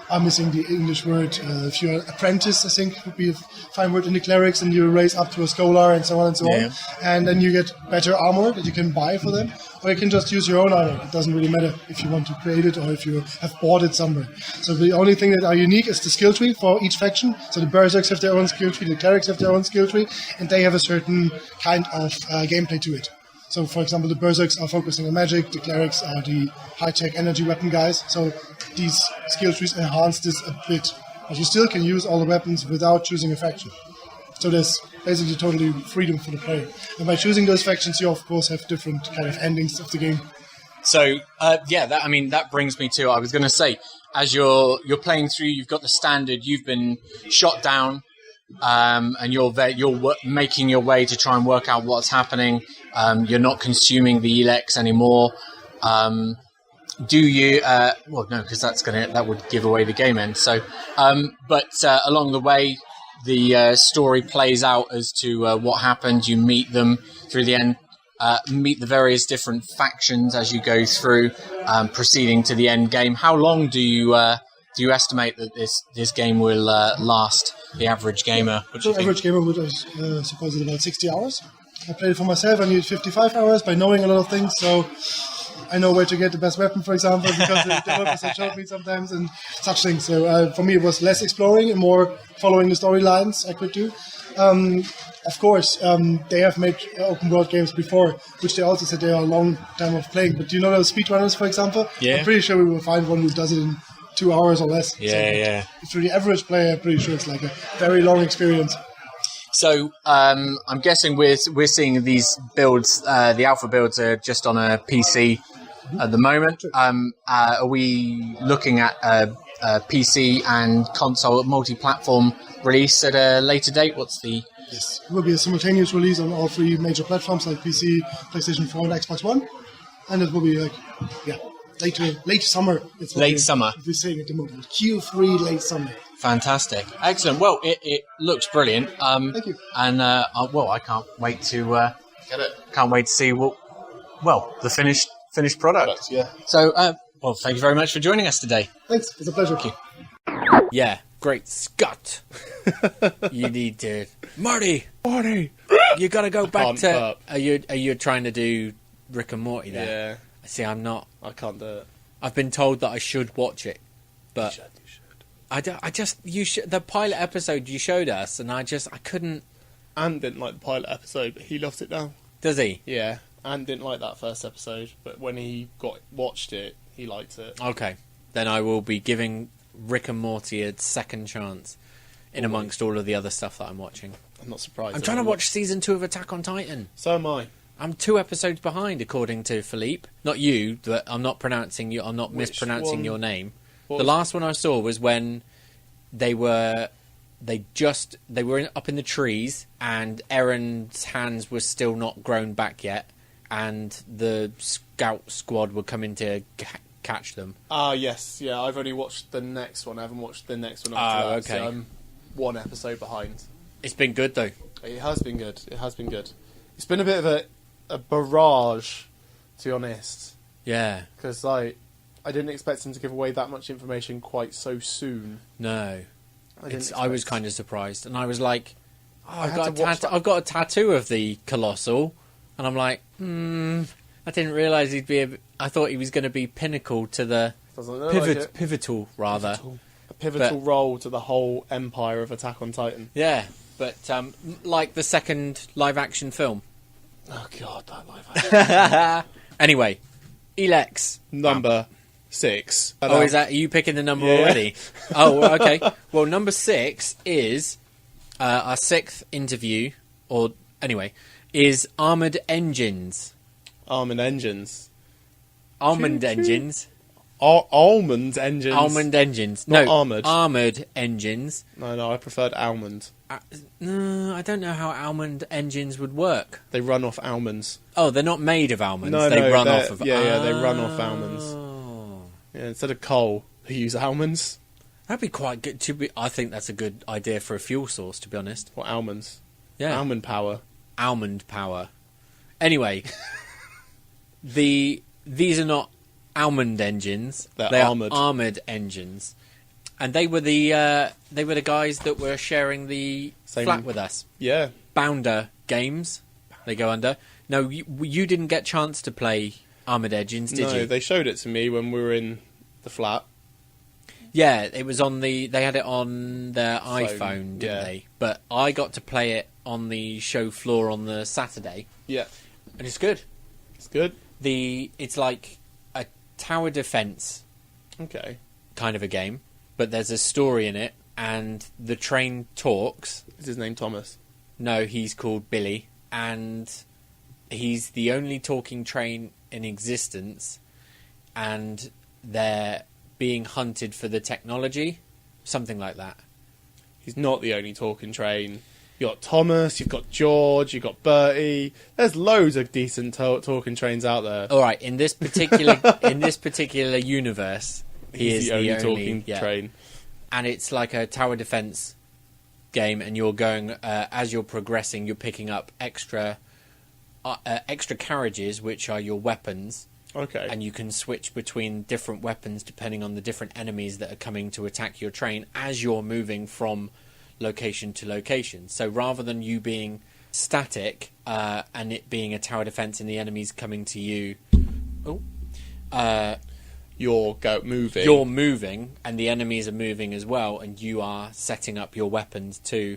I'm missing the English word. If you're an apprentice, I think would be a fine word in the clerics, and you raise up to a scholar and so on and so on. And then you get better armor that you can buy for them, or you can just use your own armor. It doesn't really matter if you want to create it or if you have bought it somewhere. So the only thing that are unique is the skill tree for each faction. So the berserks have their own skill tree, the clerics have their own skill tree, and they have a certain kind of gameplay to it. So, for example, the berserks are focusing on magic, the clerics are the high-tech energy weapon guys. So these skill trees enhance this a bit. But you still can use all the weapons without choosing a faction. So there's basically totally freedom for the player. And by choosing those factions, you, of course, have different kind of endings of the game. So, that brings me to, I was going to say, as you're playing through, you've got the standard, you've been shot down, and you're making your way to try and work out what's happening. You're not consuming the Elex anymore. Do you? Well, no, because that would give away the game end. So, but along the way, the story plays out as to what happened. You meet them through the end, meet the various different factions as you go through, proceeding to the end game. How long do you estimate that this game will last? The average gamer. The average gamer would suppose it's about 60 hours. I played it for myself. I needed 55 hours by knowing a lot of things, so I know where to get the best weapon, for example, because the developers have showed me sometimes and such things. So for me, it was less exploring and more following the storylines I could do. Of course, they have made open world games before, which they also said they are a long time of playing. But do you know those speedrunners, for example? Yeah. I'm pretty sure we will find one who does it in 2 hours or less. Yeah. For the average player, I'm pretty sure it's like a very long experience. So I'm guessing we're seeing these builds. The alpha builds are just on a PC at the moment. Are we looking at a PC and console multi-platform release at a later date? What's the... Yes, it will be a simultaneous release on all 3 major platforms like PC, PlayStation 4 and Xbox One. And it will be like, late summer. Late summer. We're saying at the moment. Q3 late summer. Fantastic. Excellent. Well, it looks brilliant. Thank you. And, I can't wait to... Get it? Can't wait to see the finished product. Yeah. So, thank you very much for joining us today. Thanks, it's a pleasure. Yeah, great Scott. You need to... Marty! You gotta go back Can't to... burp. Are you trying to do Rick and Morty there? Yeah, See, I'm not. I can't do it. I've been told that I should watch it, but... You should. The pilot episode you showed us, and I couldn't... Anne didn't like the pilot episode, but he loves it now. Does he? Yeah, Anne didn't like that first episode, but when he watched it, he liked it. Okay. Then I will be giving Rick and Morty a second chance in amongst all of the other stuff that I'm watching. I'm not surprised. I'm trying to watch season 2 of Attack on Titan. So am I. I'm 2 episodes behind, according to Philippe. Not you, but I'm not mispronouncing one? your name. What The was- last one I saw was when they were up in the trees, and Aaron's hands were still not grown back yet, and the scout squad were coming to catch them. Ah, yes. Yeah, I've only watched the next one. I haven't watched the next one after that. okay. So I'm 1 episode behind. It's been good though. It has been good. It's been a bit of a barrage, to be honest. Yeah. Because I didn't expect him to give away that much information quite so soon. No. I I was kind of surprised, and I was like, had I've to watch that. got a tattoo of the Colossal, and I'm like, I didn't realise he'd be. I thought he was going to be pinnacle to the Doesn't look like it. pivotal rather. A pivotal But- role to the whole empire of Attack on Titan. Yeah, but like the second live action film. Oh god, that live action. Anyway, Elex. Number 6. Oh, are you picking the number Yeah. already? Oh, okay. Well, number 6 is our 6th interview, is Armoured Engines. Armoured Engines. Almond Choo-choo. Engines. Almond Engines. Almond Engines. Not No, armoured. Armoured Engines. No, I preferred almond. No, I don't know how almond engines would work. They run off almonds. Oh, they're not made of almonds. No, they run they're- off of... yeah, they run off almonds. Oh. Yeah, instead of coal, they use almonds. That'd be quite good. I think that's a good idea for a fuel source, to be honest. Or almonds. Yeah. Almond power. Almond power. Anyway, these are not almond engines. They're they armoured. are armoured engines, and they were the guys that were sharing the Same- flat with us. Yeah. Bounder Games, they go under. No, you didn't get chance to play Armoured Engines, did No, you? they showed it to me when we were in the flat. Yeah, it was on they had it on their iPhone, didn't yeah. they? But I got to play it on the show floor on the Saturday, Yeah. and it's good. It's good. It's like a tower defense Okay. kind of a game, but there's a story in it, and the train talks. Is his name Thomas? No, he's called Billy, and he's the only talking train in existence, and they're being hunted for the technology, something like that. He's not the only talking train. You've got Thomas, you've got George, you've got Bertie. There's loads of decent talking trains out there. All right, in this particular universe, he He's is the only talking yeah. train. And it's like a tower defense game, and you're going as you're progressing, you're picking up extra carriages, which are your weapons. Okay. And you can switch between different weapons depending on the different enemies that are coming to attack your train as you're moving from location to location. So rather than you being static and it being a tower defense and the enemies coming to you, You're moving. you're moving and the enemies are moving as well, and you are setting up your weapons to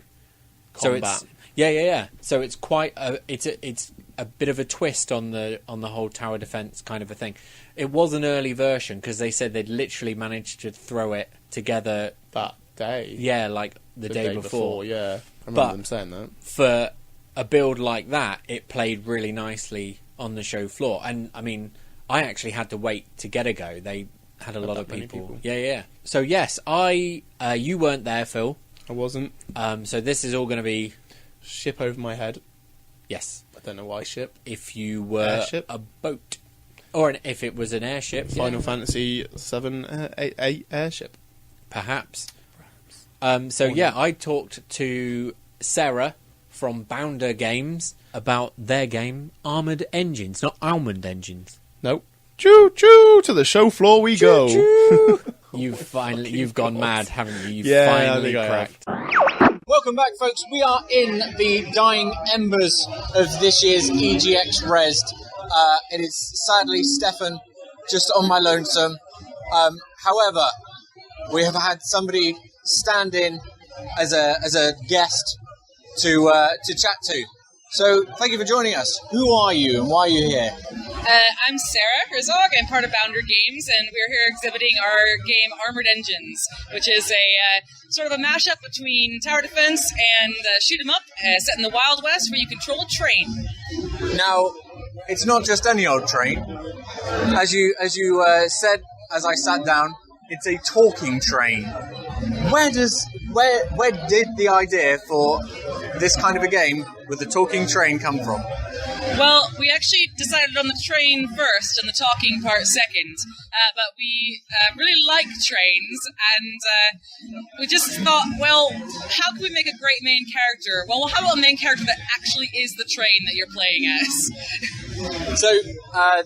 Combat. So it's So it's quite it's a bit of a twist on the whole tower defense kind of a thing. It was an early version because they said they'd literally managed to throw it together that day. Yeah, like the day before. Yeah, I remember But- them saying that. For a build like that, it played really nicely on the show floor. And I mean, I actually had to wait to get a go. They had a lot that of many people. people. Yeah. So yes, you weren't there, Phil. I wasn't. So this is all going to be Ship over my head. yes. I don't know why ship. If you were Airship? a boat, or if it was an airship, Final yeah, Fantasy 7 8 airship. perhaps. I talked to Sarah from Bounder Games about their game Armoured Engines, not Almond Engines. Nope. Choo choo to the show floor we go. You've gone mad, haven't you? You've Yeah, I finally think I have. cracked. Welcome back, folks. We are in the dying embers of this year's EGX Rezzed. It is sadly Stefan just on my lonesome. However, we have had somebody stand in as a guest to chat to. So thank you for joining us. Who are you and why are you here? I'm Sarah Herzog. I'm part of Bounder Games, and we're here exhibiting our game Armoured Engines, which is a sort of a mashup between tower defense and shoot 'em up, set in the Wild West, where you control a train. Now, it's not just any old train. As you said, as I sat down, it's a talking train. Where did the idea for this kind of a game with a talking train come from? Well, we actually decided on the train first and the talking part second, but we really like trains, and we just thought, well, how can we make a great main character? Well, how about a main character that actually is the train that you're playing as? So,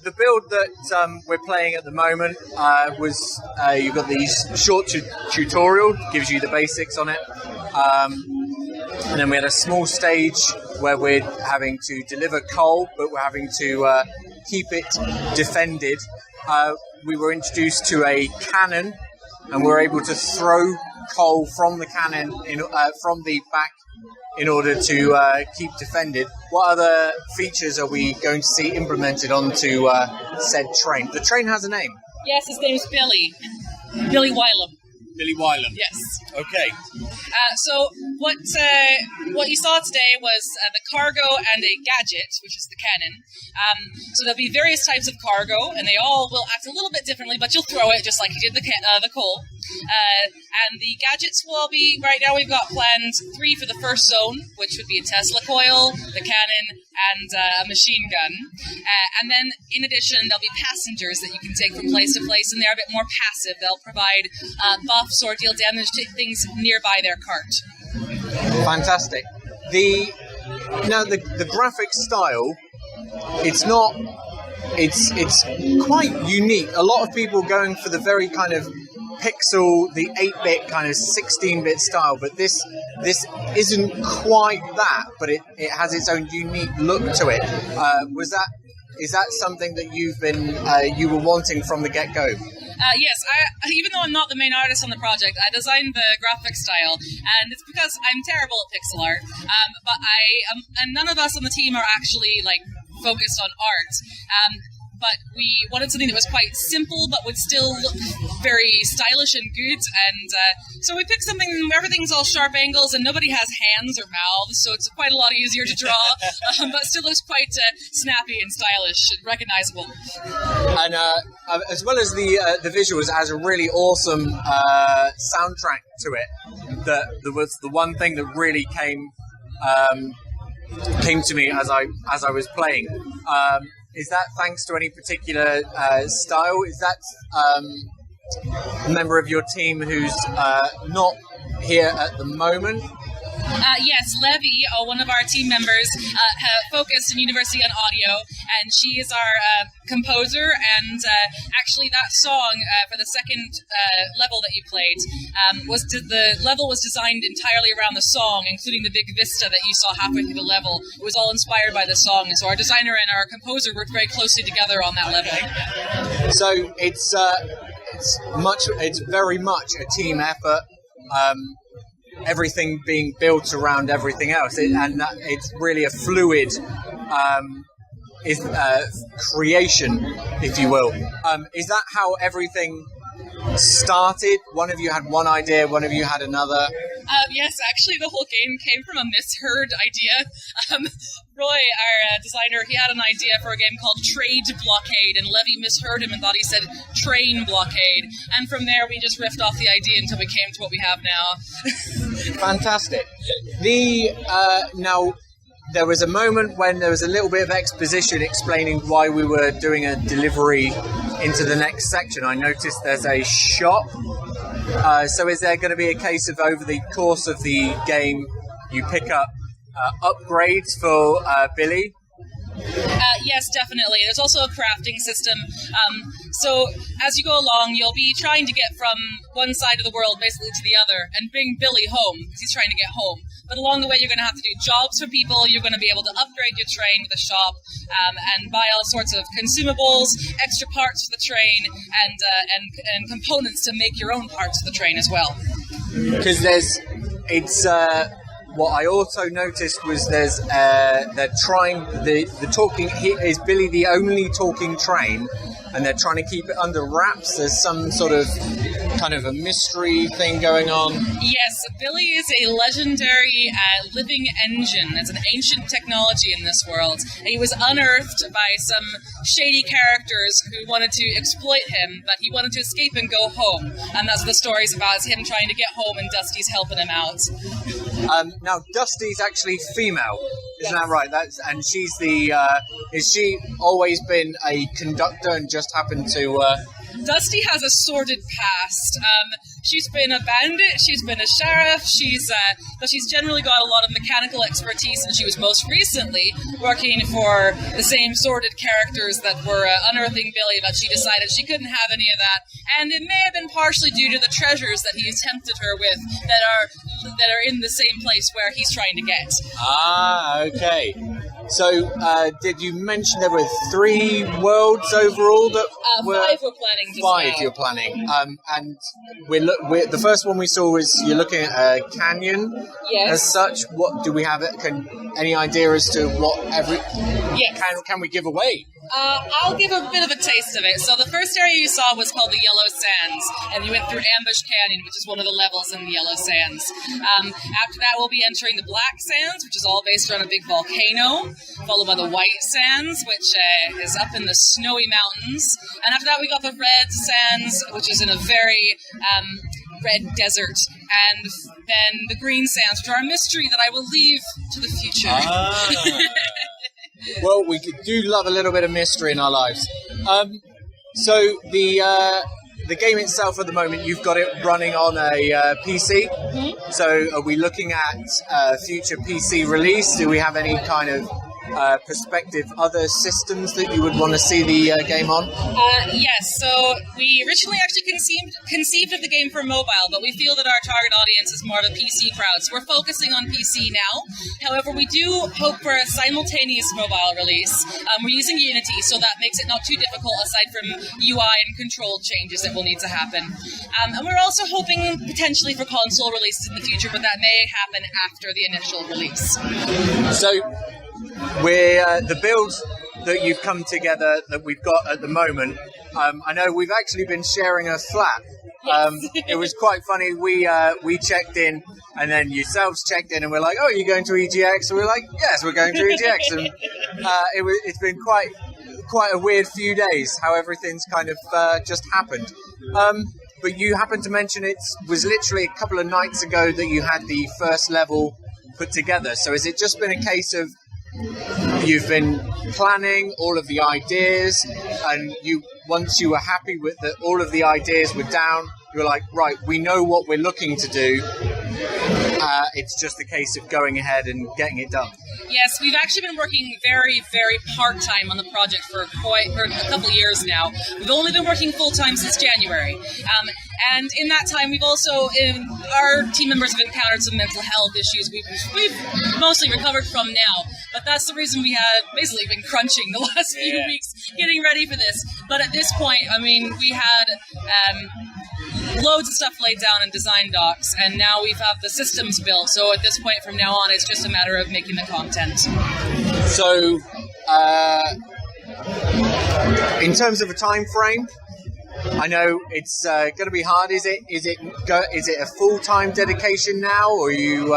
the build that we're playing at the moment was you've got these short tutorial, gives you the basics on it. And then we had a small stage where we're having to deliver coal, but we're having to keep it defended. We were introduced to a cannon, and we were able to throw coal from the cannon from the back in order to keep defended. What other features are we going to see implemented onto said train? The train has a name. Yes, his name's Billy. Billy Wylam. Billy Wylam. Yes. Okay. So what you saw today was the cargo and a gadget, which is the cannon. So there'll be various types of cargo, and they all will act a little bit differently, but you'll throw it just like you did the coal. And the gadgets will be, right now we've got planned 3 for the first zone, which would be a Tesla coil, the cannon, and a machine gun. And then, in addition, there'll be passengers that you can take from place to place, and they're a bit more passive. They'll provide buffs or deal damage to things nearby their cart. Fantastic. The graphic style, it's quite unique. A lot of people going for the very kind of pixel, the 8-bit kind of 16-bit style, but this isn't quite that, but it has its own unique look to it. Is that something that you were wanting from the get-go? Yes, even though I'm not the main artist on the project, I designed the graphic style, and it's because I'm terrible at pixel art. But and none of us on the team are actually focused on art. But we wanted something that was quite simple, but would still look very stylish and good. And so we picked something where everything's all sharp angles and nobody has hands or mouths, so it's quite a lot easier to draw, but still looks quite snappy and stylish and recognizable. And as well as the visuals, it has a really awesome soundtrack to it. That was the one thing that really came to me as I was playing. Is that thanks to any particular style? Is that a member of your team who's not here at the moment? Yes, Levy, one of our team members, focused in university on audio, and she is our composer. And actually, that song for the second level that you played the level was designed entirely around the song, including the big vista that you saw halfway through the level. It was all inspired by the song, and so our designer and our composer worked very closely together on that level. So it's very much a team effort. Everything being built around everything else, it's really a fluid creation, if you will. Is that how everything started? One of you had one idea, one of you had another. Yes, actually the whole game came from a misheard idea. Roy, our designer, he had an idea for a game called Trade Blockade, and Levy misheard him and thought he said Train Blockade. And from there we just riffed off the idea until we came to what we have now. Fantastic. Now, there was a moment when there was a little bit of exposition explaining why we were doing a delivery into the next section. I noticed there's a shop. So is there going to be a case of over the course of the game you pick up upgrades for Billy? Yes, definitely. There's also a crafting system. So as you go along, you'll be trying to get from one side of the world basically to the other and bring Billy home because he's trying to get home. But along the way, you're going to have to do jobs for people. You're going to be able to upgrade your train with a shop and buy all sorts of consumables, extra parts for the train, and components to make your own parts of the train as well. Because what I also noticed was they're trying the talking. Is Billy the only talking train? And they're trying to keep it under wraps. There's some sort of kind of a mystery thing going on. Yes, Billy is a legendary living engine. It's an ancient technology in this world. And he was unearthed by some shady characters who wanted to exploit him, but he wanted to escape and go home. And that's what the story's about, is him trying to get home and Dusty's helping him out. Now, Dusty's actually female, isn't that right? And she's has she always been a conductor and just happened to... Dusty has a sordid past. She's been a bandit, she's been a sheriff, but she's generally got a lot of mechanical expertise, and she was most recently working for the same sordid characters that were unearthing Billy, but she decided she couldn't have any of that, and it may have been partially due to the treasures that he tempted her with that are in the same place where he's trying to get. Ah, okay. So, did you mention there were 3 worlds overall that were... 5 we're planning. 5 you're planning. And the first one we saw was you're looking at a canyon. Yes. As such. What do we have? Any idea as to what Yes. Can we give away? I'll give a bit of a taste of it. So the first area you saw was called the Yellow Sands, and you went through Ambush Canyon, which is one of the levels in the Yellow Sands. After that, we'll be entering the Black Sands, which is all based around a big volcano, followed by the White Sands, which is up in the snowy mountains. And after that, we got the Red Sands, which is in a very red desert, and then the Green Sands, which are a mystery that I will leave to the future. Well, we do love a little bit of mystery in our lives. So the game itself at the moment, you've got it running on a PC. Mm-hmm. So are we looking at future PC release? Do we have any kind of prospective other systems that you would want to see the game on? Yes, so we originally actually conceived of the game for mobile, but we feel that our target audience is more of a PC crowd, so we're focusing on PC now. However, we do hope for a simultaneous mobile release. We're using Unity, so that makes it not too difficult aside from UI and control changes that will need to happen. And we're also hoping potentially for console releases in the future, but that may happen after the initial release. So we're the build that you've come together that we've got at the moment. I know we've actually been sharing a flat. It was quite funny. We checked in, and then yourselves checked in, and we're like, "Oh, you're going to EGX?" And we're like, "Yes, we're going to EGX." And it's been quite a weird few days how everything's kind of just happened. But you happened to mention it was literally a couple of nights ago that you had the first level put together. So has it just been a case of you've been planning all of the ideas, and once you were happy with that, all of the ideas were down, you were like, right, we know what we're looking to do, it's just a case of going ahead and getting it done. Yes, we've actually been working very, very part-time on the project for a couple of years now. We've only been working full-time since January. And in that time, we've also, our team members have encountered some mental health issues we've mostly recovered from now. But that's the reason we had basically been crunching the last few weeks getting ready for this. But at this point, I mean, we had loads of stuff laid down in design docs, and now we have the systems built. So at this point, from now on, it's just a matter of making the content. So, in terms of a time frame, I know it's going to be hard. Is it a full-time dedication now, or are you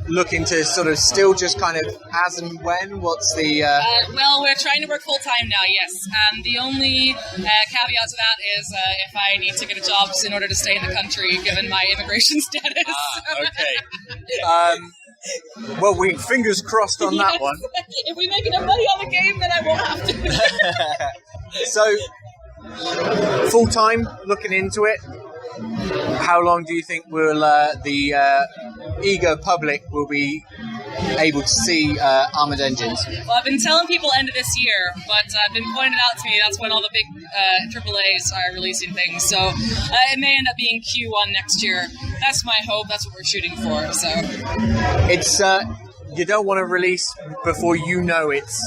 looking to sort of still just kind of as and when? What's the... Well, we're trying to work full-time now, yes. The only caveat to that is if I need to get a job in order to stay in the country, given my immigration status. Okay. Well, we fingers crossed on that one. If we make enough money on the game, then I won't have to. So, full-time, looking into it. How long do you think will the eager public will be able to see Armoured Engines? Well, I've been telling people end of this year, but I've been pointed out to me that's when all the big AAAs are releasing things. So it may end up being Q1 next year. That's my hope. That's what we're shooting for. So it's you don't want to release before you know it's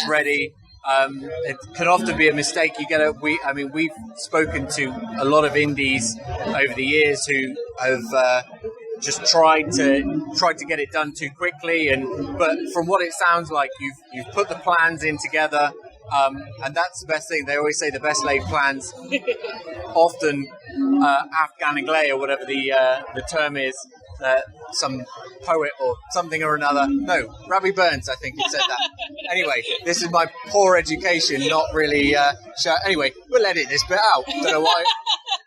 ready. It can often be a mistake. We've spoken to a lot of indies over the years who have just tried to get it done too quickly, but from what it sounds like, you've put the plans in together, and that's the best thing. They always say the best laid plans, often Afghan Anglais or whatever the term is. Some poet or something or another. No, Robbie Burns, I think he said that. Anyway, this is my poor education, not really... Anyway, we'll edit this bit out. Don't know why.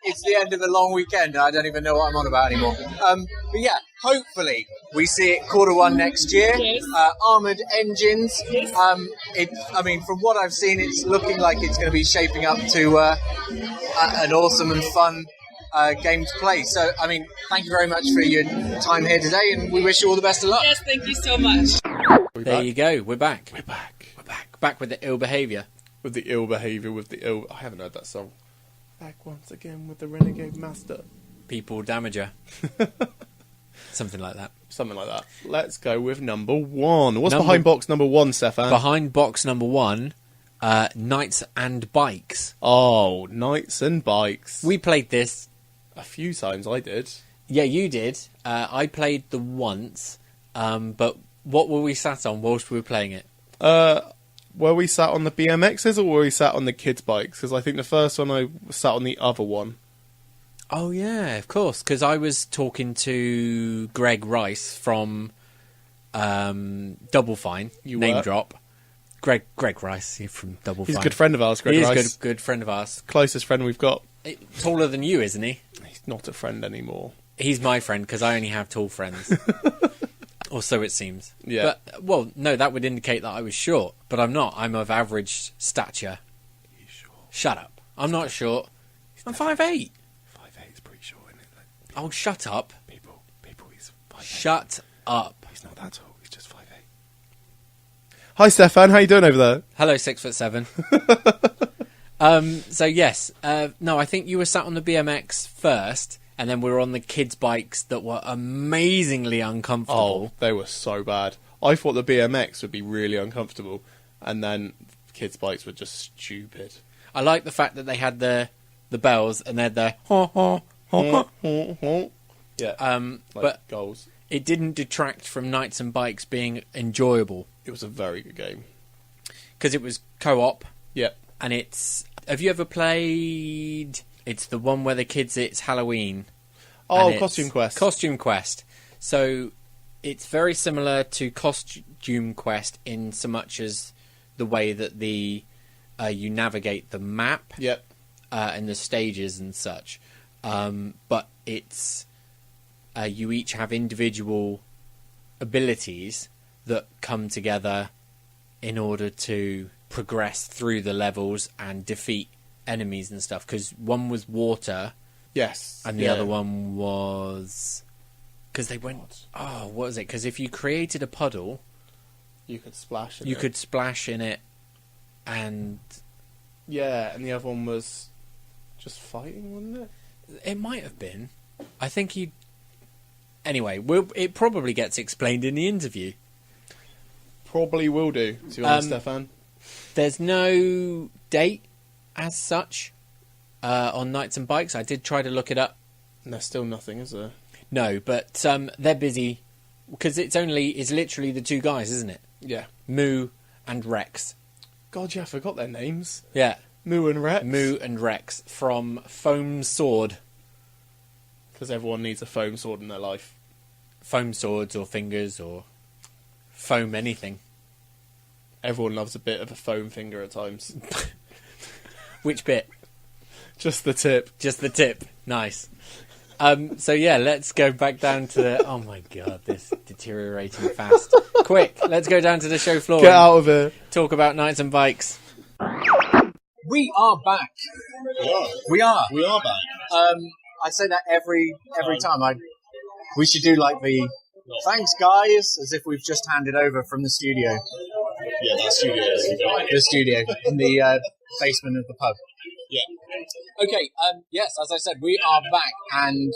It's the end of a long weekend, and I don't even know what I'm on about anymore. But yeah, hopefully we see it Q1 next year. Yes. Armoured Engines. From what I've seen, it's looking like it's going to be shaping up to an awesome and fun game to play. So, thank you very much for your time here today, and we wish you all the best of luck. Yes, thank you so much. There you go. We're back. Back with the ill behaviour. With the ill behaviour, I haven't heard that song. Back once again with the Renegade Master. People damager. Something like that. Let's go with number one. What's behind box number one, Stefan? Behind box number one, Knights and Bikes. Oh, Knights and Bikes. We played this a few times. I did. Yeah, you did. I played the once, but what were we sat on whilst we were playing it? Were we sat on the BMXs or were we sat on the kids' bikes? Because I think the first one I sat on the other one. Oh, yeah, of course, because I was talking to Greg Rice from Double Fine, name drop. Greg Rice from Double Fine. He's a good friend of ours, Greg Rice. He's a good friend of ours. Closest friend we've got. Taller than you, isn't he? He's not a friend anymore. He's my friend, because I only have tall friends. Or so it seems. Yeah. But, well, no, that would indicate that I was short, but I'm not. I'm of average stature. He's short. Shut up. I'm not short. I'm 5'8". 5'8 is pretty short, isn't it? Oh, shut up. People, he's 5'8". Shut up. He's not that tall, he's just 5'8". Hi, Stefan, how you doing over there? Hello, 6'7". So, yes. No, I think you were sat on the BMX first, and then we were on the kids' bikes that were amazingly uncomfortable. Oh, they were so bad. I thought the BMX would be really uncomfortable, and then kids' bikes were just stupid. I like the fact that they had the bells, and they had the ha ha. Yeah, but goals. It didn't detract from Knights and Bikes being enjoyable. It was a very good game. Because it was co-op. Yep. And it's... Have you ever played... It's the one where it's Halloween. Oh, Costume Quest. Costume Quest. So it's very similar to Costume Quest in so much as the way that you navigate the map. Yep. And the stages and such. But it's... you each have individual abilities that come together in order to progress through the levels and defeat enemies and stuff. Because one was water, yes, and the other one was because they went. Oh, what was it? Because if you created a puddle, You could splash. you could splash in it, and Yeah, and the other one was just fighting, wasn't it? it might have been. I think you. Anyway, it probably gets explained in the interview. Probably will do, to be honest, Stefan. There's no date as such on Knights and Bikes. I did try to look it up. And there's still nothing, is there? No, but they're busy because it's literally the two guys, isn't it? Yeah. Moo and Rex. God, yeah, I forgot their names. Yeah, Moo and Rex. Moo and Rex from Foam Sword. Because everyone needs a foam sword in their life. Foam swords or fingers or foam anything. Everyone loves a bit of a foam finger at times. Which bit? Just the tip. Just the tip. Nice. So yeah, let's go back down to the... Oh my god, this deteriorating fast. Quick, let's go down to the show floor. Get out of here. Talk about Knights and Bikes. We are back. We are. We are back. I say that every time. We should do like the thanks, guys, as if we've just handed over from the studio. Yeah, that studio is. The studio in the basement of the pub. Yeah. Okay. Yes, as I said, we are back, and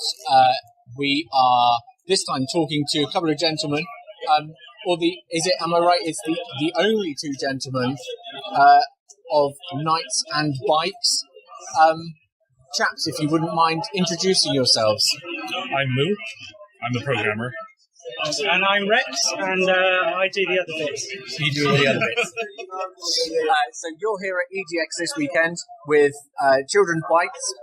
we are this time talking to a couple of gentlemen. Am I right? It's the only two gentlemen of Knights and Bikes. Chaps, if you wouldn't mind introducing yourselves. I'm Moo. I'm the programmer. And I'm Rex, and I do the other bits. You do all the other bits. So you're here at EGX this weekend with Children's Bikes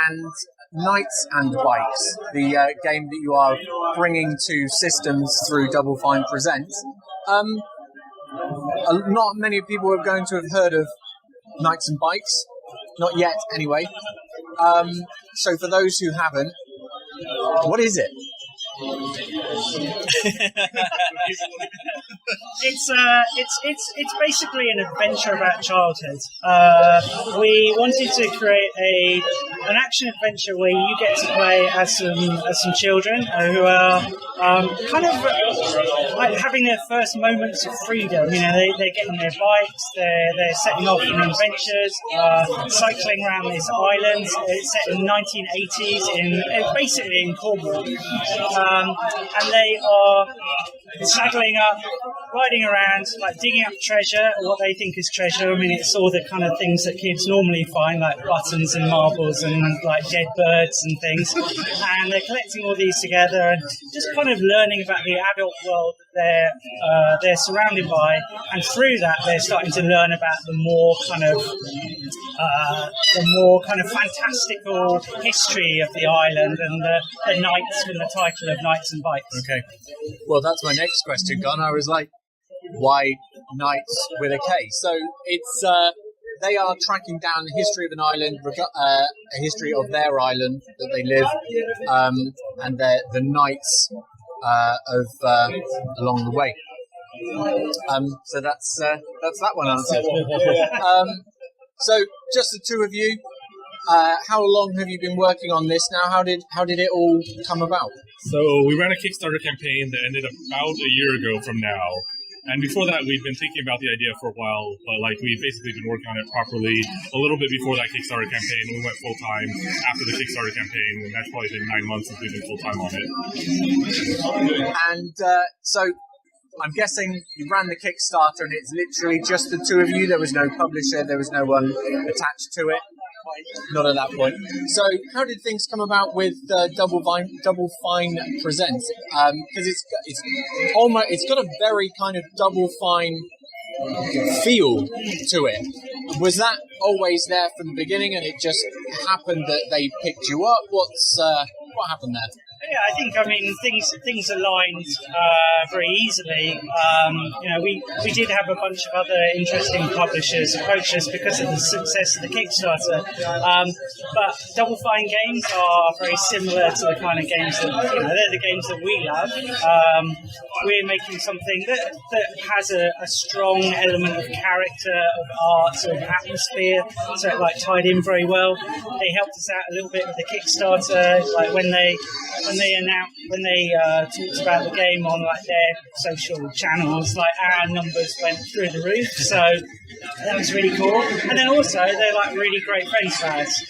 and Knights and Bikes, the game that you are bringing to systems through Double Fine Presents. Not many people are going to have heard of Knights and Bikes. Not yet, anyway. So for those who haven't, what is it? It's basically an adventure about childhood. We wanted to create an action adventure where you get to play as some children who are kind of like having their first moments of freedom. You know, they're getting their bikes, they're setting off on adventures, cycling around this island. It's set in 1980s basically in Cornwall. And they are saddling up, riding around, like digging up treasure, or what they think is treasure. I mean, it's all the kind of things that kids normally find, like buttons and marbles and like dead birds and things. And they're collecting all these together and just kind of learning about the adult world that they're surrounded by. And through that, they're starting to learn about the more kind of fantastical history of the island and the knights from the title of Knights and Bikes. Okay. Well, that's my next question, Gun. I was like, why Knights with a K? So it's they are tracking down the history of an island, a history of their island that they live, and they're the knights along the way. So that's that one answered. So just the two of you. How long have you been working on this now? How did it all come about? So we ran a Kickstarter campaign that ended about a year ago from now. And before that, we'd been thinking about the idea for a while, but we'd basically been working on it properly a little bit before that Kickstarter campaign. We went full-time after the Kickstarter campaign, and that's probably been 9 months since we've been full-time on it. And so I'm guessing you ran the Kickstarter and it's literally just the two of you. There was no publisher, there was no one attached to it. Not at that point. So, how did things come about with Double Fine Presents? Because it's got a very kind of Double Fine feel to it. Was that always there from the beginning, and it just happened that they picked you up? What happened there? Yeah, I mean, things aligned very easily. We did have a bunch of other interesting publishers approach us because of the success of the Kickstarter. But Double Fine games are very similar to the kind of games that, they're the games that we love. We're making something that has a strong element of character, of art, of atmosphere, so it tied in very well. They helped us out a little bit with the Kickstarter, when they when they talked about the game on like their social channels, like our numbers went through the roof. So that was really cool. And then also they're like really great friends of ours.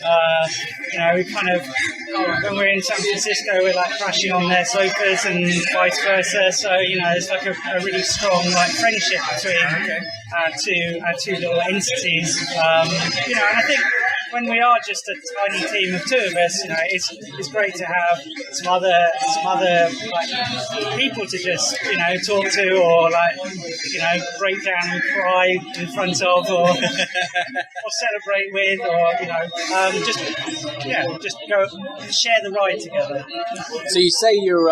We kind of when we're in San Francisco, we're like crashing on their sofas and vice versa. So it's like a really strong like friendship between our two little entities. And I think when we are just a tiny team of two of us, it's great to have some other like people to just talk to, or like break down and cry in front of, or celebrate with, or just go share the ride together. So you say you're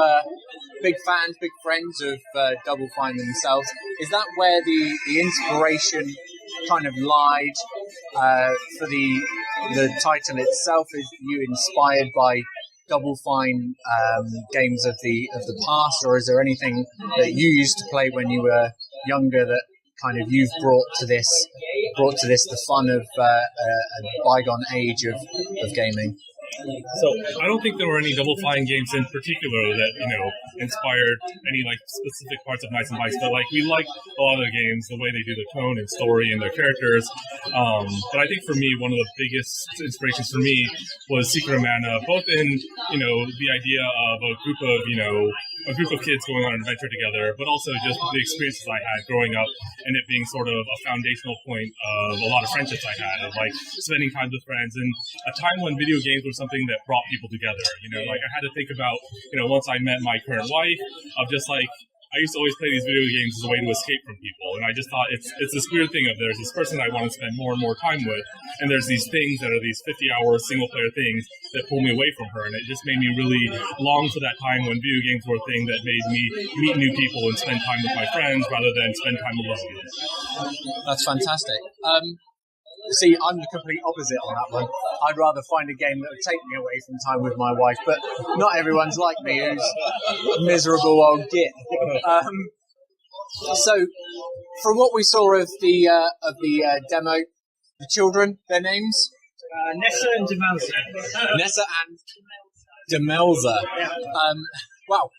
big fans, big friends of Double Fine themselves. Is that where the inspiration kind of lied for the title itself? Is you inspired by Double Fine games of the past, or is there anything that you used to play when you were younger that kind of you've brought to this the fun of a bygone age of gaming? So I don't think there were any Double Fine games in particular that inspired any like specific parts of Knights and Bikes, but like we like a lot of the games, the way they do the tone and story and their characters. But I think for me, one of the biggest inspirations for me was Secret of Mana, both in the idea of a group of kids going on an adventure together, but also just the experiences I had growing up, and it being sort of a foundational point of a lot of friendships I had, of like spending time with friends, and a time when video games were something that brought people together. Like I had to think about, once I met my current wife, of just like, I used to always play these video games as a way to escape from people, and I just thought it's this weird thing of there's this person I want to spend more and more time with, and there's these things that are these 50-hour single-player things that pull me away from her, and it just made me really long for that time when video games were a thing that made me meet new people and spend time with my friends rather than spend time alone. That's fantastic. See, I'm the complete opposite on that one. I'd rather find a game that would take me away from time with my wife, but not everyone's like me, who's a miserable old git. So, from what we saw of the demo, the children, their names? Nessa and Demelza. Nessa and Demelza. Wow.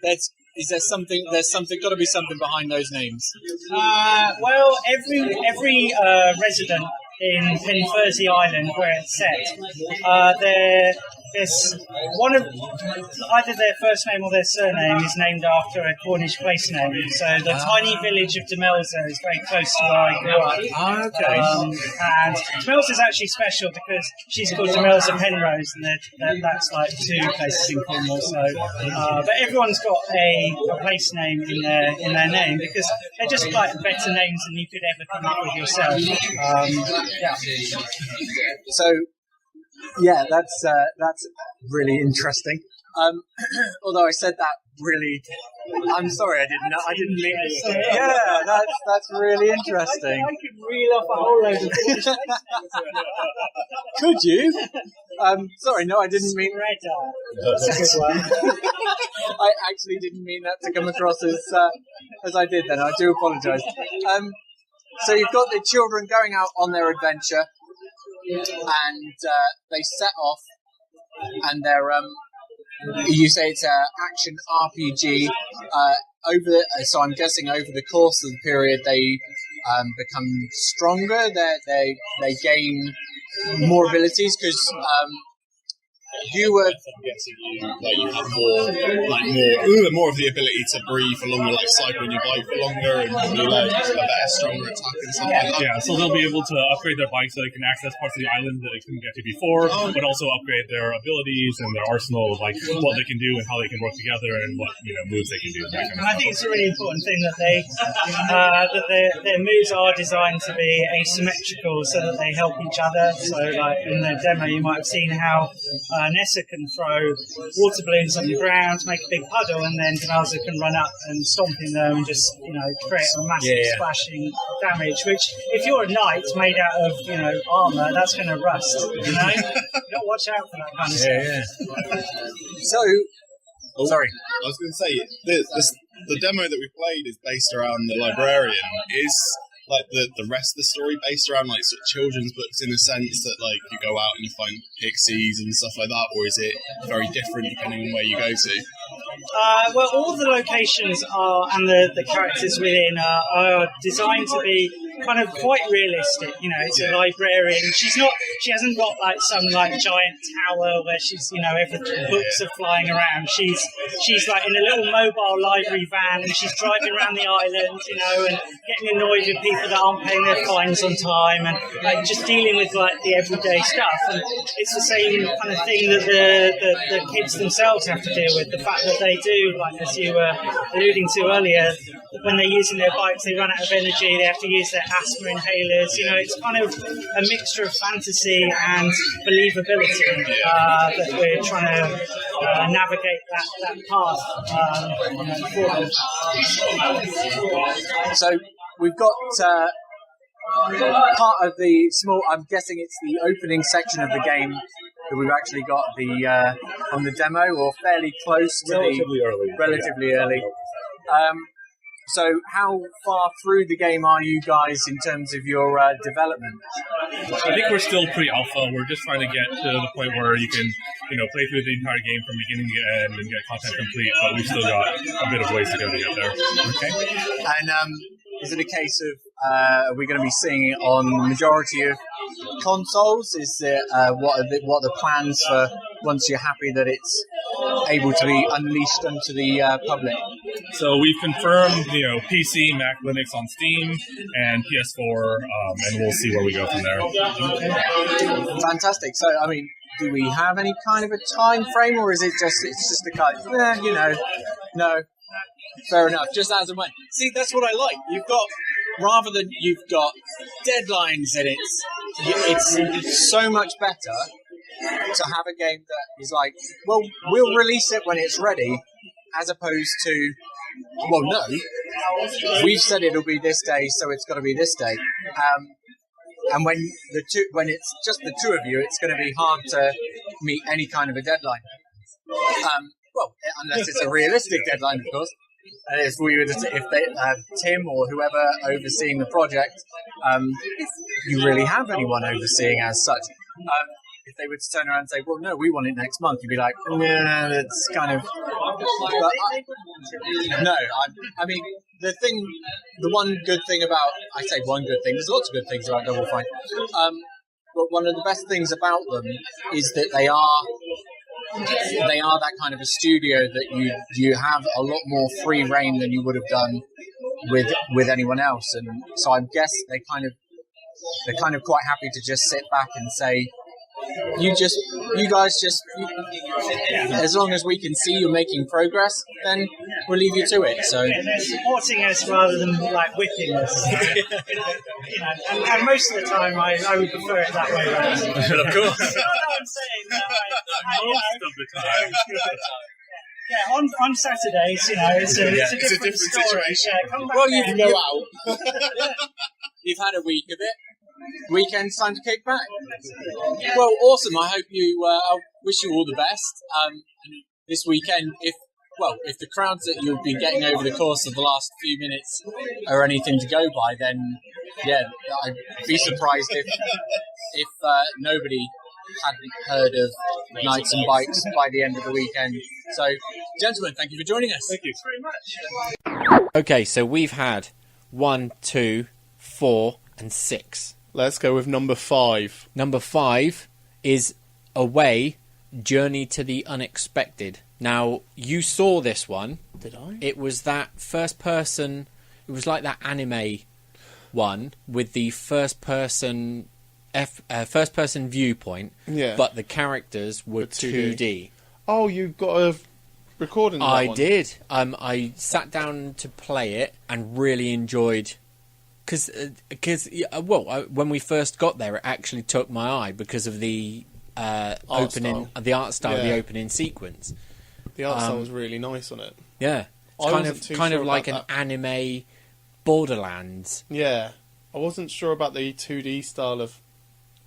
There's got to be something behind those names. Well, every resident in Penfersey Island, where it's set, there's one of either their first name or their surname is named after a Cornish place name. So the tiny village of Demelza is very close to where I grew up. Okay. And Demelza is actually special because she's called Demelza Penrose, and that's like two places in Cornwall. So, but everyone's got a place name in their name because they're just like better names than you could ever come up with yourself. Yeah. So. Yeah, that's really interesting. Although I said that really, I'm sorry, I didn't mean it. Yeah, that's really interesting. I could reel off a whole load of Cornish places. Could you? Sorry, no, I didn't mean. That's a good one. I actually didn't mean that to come across as I did. Then I do apologise. So you've got the children going out on their adventure. And they set off, and they're you say it's an action RPG. So I'm guessing over the course of the period they become stronger. They gain more abilities because you were. I'm guessing you have more of the ability to breathe for longer, like cycle on your bike for longer, and be like a better, stronger attack and stuff like that. Yeah, so they'll be able to upgrade their bike so they can access parts of the island that they couldn't get to before, but also upgrade their abilities and their arsenal of like what they can do and how they can work together and what moves they can do. That kind of and I think it's a really important thing that their moves are designed to be asymmetrical so that they help each other. So like in the demo, you might have seen how Nessa can throw water balloons on the ground, make a big puddle, and then Demelza can run up and stomp in them and just, create a massive splashing damage, which if you're a knight made out of, armour, that's going to rust, You've got to watch out for that kind of stuff. So, sorry. I was going to say, the demo that we played is based around the librarian. like the rest of the story based around like sort of children's books in the sense that like you go out and you find pixies and stuff like that, or is it very different depending on where you go to? Well, all the locations and the characters within are designed to be kind of quite realistic. You know, it's a librarian. She hasn't got like some like giant tower where she's, you know, books are flying around. She's like in a little mobile library van, and she's driving around the island, you know, and getting annoyed with people that aren't paying their fines on time, and like just dealing with like the everyday stuff. And it's the same kind of thing that the kids themselves have to deal with. The fact that they do, like as you were alluding to earlier, when they're using their bikes, they run out of energy. They have to use their asthma inhalers. You know, it's kind of a mixture of fantasy and believability that we're trying to navigate that path for them. So we've got part of the small. I'm guessing it's the opening section of the game that we've actually got on the demo, or fairly close to relatively early. So how far through the game are you guys in terms of your development? I think we're still pre-alpha. We're just trying to get to the point where you can, you know, play through the entire game from beginning to end and get content complete, but we've still got a bit of ways to go to get there. Okay. And is it a case of, are we going to be seeing it on the majority of consoles? Is it, what are the plans for once you're happy that it's able to be unleashed onto the public? So we've confirmed, you know, PC, Mac, Linux on Steam, and PS4, and we'll see where we go from there. Fantastic. So, I mean, do we have any kind of a time frame, or is it's just a kind of, you know, no, fair enough, just as and when. See, that's what I like. Rather than you've got deadlines, and it's so much better to have a game that is like, well, we'll release it when it's ready, as opposed to, well, no, we've said it'll be this day, so it's got to be this day. And when it's just the two of you, it's going to be hard to meet any kind of a deadline. Well, unless it's a realistic deadline, of course. And if Tim or whoever overseeing the project, if you really have anyone overseeing as such, if they would turn around and say, well, no, we want it next month, you'd be like, yeah, that's kind of... I mean, the one good thing about... I say one good thing, there's lots of good things about Double Fine. But one of the best things about them is that they are that kind of a studio that you have a lot more free reign than you would have done with anyone else. And so I guess they're kind of quite happy to just sit back and say, you guys, as long as we can see you're making progress, then we'll leave you to it. So they're supporting us rather than like whipping us. You know, and most of the time, I would prefer it that way. Right? Of course. You know what I'm saying? Most of the time. Yeah, on Saturdays, you know, it's a different situation. Yeah, come back well, there. you go out. You've had a week of it. Weekend's time to kick back. Well, awesome. I hope I wish you all the best. This weekend, if the crowds that you've been getting over the course of the last few minutes are anything to go by, then yeah, I'd be surprised if nobody hadn't heard of Knights and Bikes by the end of the weekend. So, gentlemen, thank you for joining us. Thank you very much. Okay, so we've had 1, 2, 4, and 6. Let's go with number 5. Number 5 is Away, Journey to the Unexpected. Now, you saw this one. Did I? It was that first person... It was like that anime one with the first person viewpoint, Yeah. but the characters were 2D. Oh, you got a recording of that I one? did. I sat down to play it and really enjoyed... when we first got there, it actually took my eye because of the art style of the opening sequence. The art style was really nice on it. Yeah, it's kind of like an anime Borderlands. Yeah, I wasn't sure about the 2D style of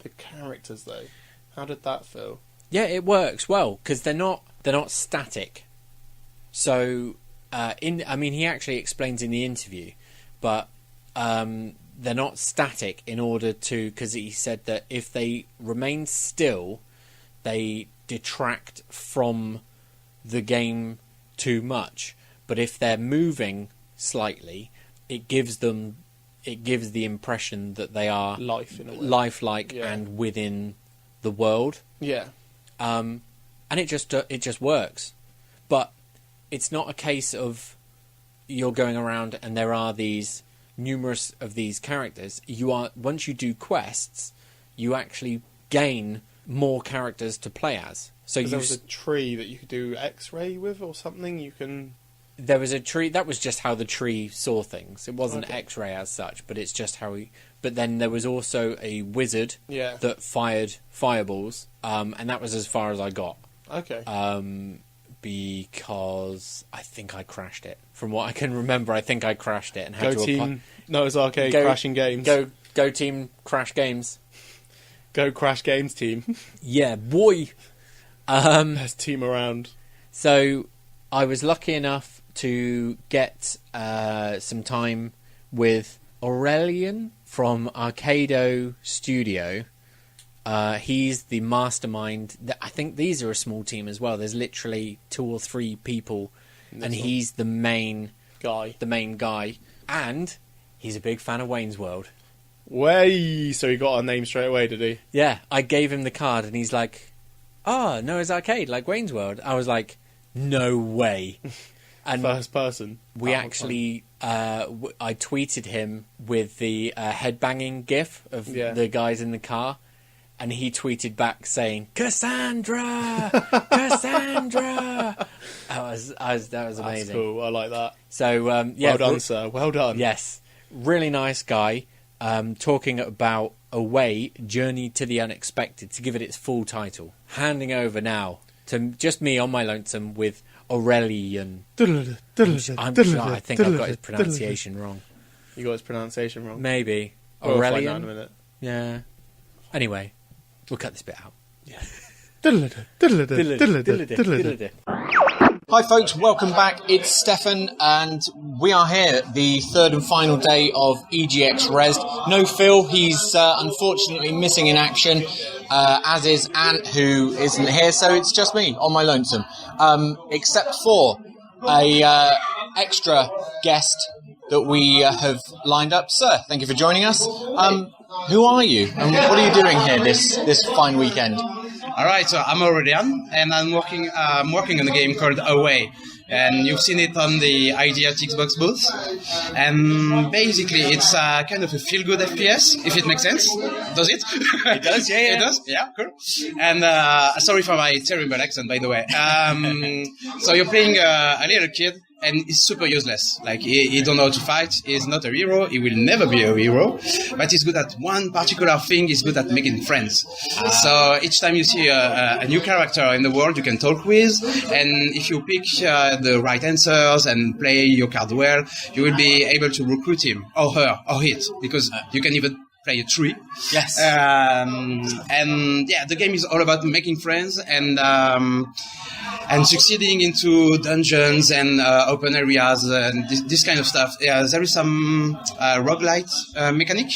the characters though. How did that feel? Yeah, it works well because they're not static. So, he actually explains in the interview, but they're not static in order to, because he said that if they remain still, they detract from the game too much. But if they're moving slightly, it gives the impression that they are lifelike and within the world. Yeah. And it just works. But it's not a case of you're going around and there are these numerous of these characters. Once you do quests, you actually gain more characters to play as. So there was a tree that you could do X-ray with or something. There was a tree. That was just how the tree saw things. It wasn't X-ray as such, but it's just how he. But then there was also a wizard that fired fireballs, and that was as far as I got. Okay. Because I think I crashed it. From what I can remember, I think I crashed it and had Go team Noah's Arcade crashing games. Go team crash games. Go crash games team. Yeah, boy. There's team around. So I was lucky enough to get some time with Aurelian from Arcado Studio. He's the mastermind. I think these are a small team as well. There's literally 2 or 3 people, and he's the main guy. And he's a big fan of Wayne's World. Way, so he got our name straight away, did he? Yeah, I gave him the card, and he's like, Noah's Arcade, like Wayne's World. I was like, no way. And first person. We actually, I tweeted him with the headbanging gif of the guys in the car, and he tweeted back saying, Cassandra! Cassandra! That was amazing. That's cool, I like that. So, well done, sir, well done. Yes, really nice guy, talking about Away, Journey to the Unexpected, to give it its full title. Handing over now to just me on my lonesome with Aurelian. I'm sure, I think I've got his pronunciation wrong. You got his pronunciation wrong? Maybe. We'll Aurelian? find out in a minute. Yeah. Anyway, we'll cut this bit out. Yeah. Hi folks, welcome back. It's Stefan, and we are here, the third and final day of EGX Rezzed. No Phil, he's unfortunately missing in action, as is Ant, who isn't here, so it's just me on my lonesome. Except for a extra guest that we have lined up. Sir, thank you for joining us. Who are you, and what are you doing here this fine weekend? All right, so I'm Aurelian, and I'm working on a game called Away, and you've seen it on the Idea Xbox booth. And basically, it's kind of a feel-good FPS, if it makes sense. Does it? It does, yeah. It does, yeah, cool. And sorry for my terrible accent, by the way. So you're playing a little kid, and he's super useless. Like, he don't know how to fight. He's not a hero. He will never be a hero. But he's good at one particular thing. He's good at making friends. So each time you see a new character in the world you can talk with, and if you pick the right answers and play your card well, you will be able to recruit him, or her, or it, because you can even play a tree. Yes. And yeah, the game is all about making friends and succeeding into dungeons and open areas and this kind of stuff. Yeah, there is some roguelite mechanic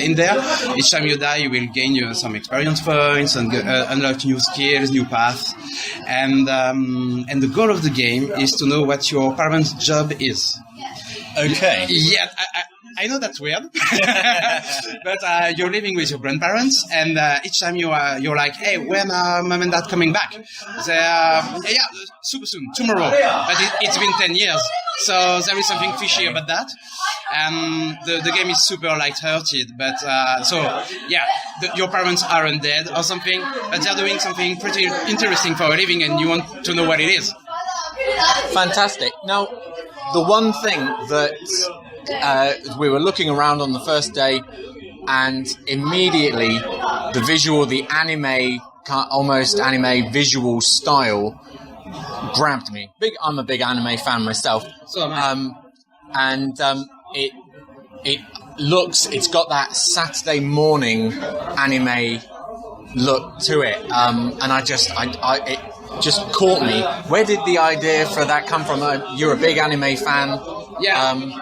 in there. Each time you die, you will gain some experience points and unlock new skills, new paths. And the goal of the game is to know what your parents' job is. Okay. Yeah, I know that's weird, but you're living with your grandparents, and each time you're like, hey, when are mom and dad coming back? Yeah, super soon, tomorrow. But it's been 10 years, so there is something fishy about that. The game is super light-hearted, but your parents aren't dead or something, but they're doing something pretty interesting for a living, and you want to know what it is. Fantastic. Now, the one thing that we were looking around on the first day, and immediately the visual, the anime, almost anime visual style grabbed me. I'm a big anime fan myself. So am I. It's got that Saturday morning anime look to it, and it just caught me. Where did the idea for that come from? You're a big anime fan. And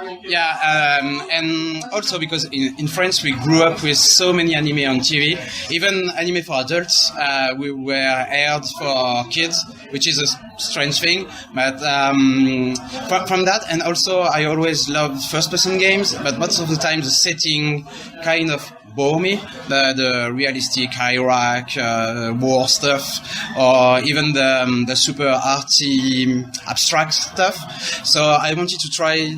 also because in France we grew up with so many anime on TV, even anime for adults. We were aired for kids, which is a strange thing. But from that, and also I always loved first-person games, but most of the time the setting kind of bore me, the realistic Iraq war stuff, or even the super arty abstract stuff. So I wanted to try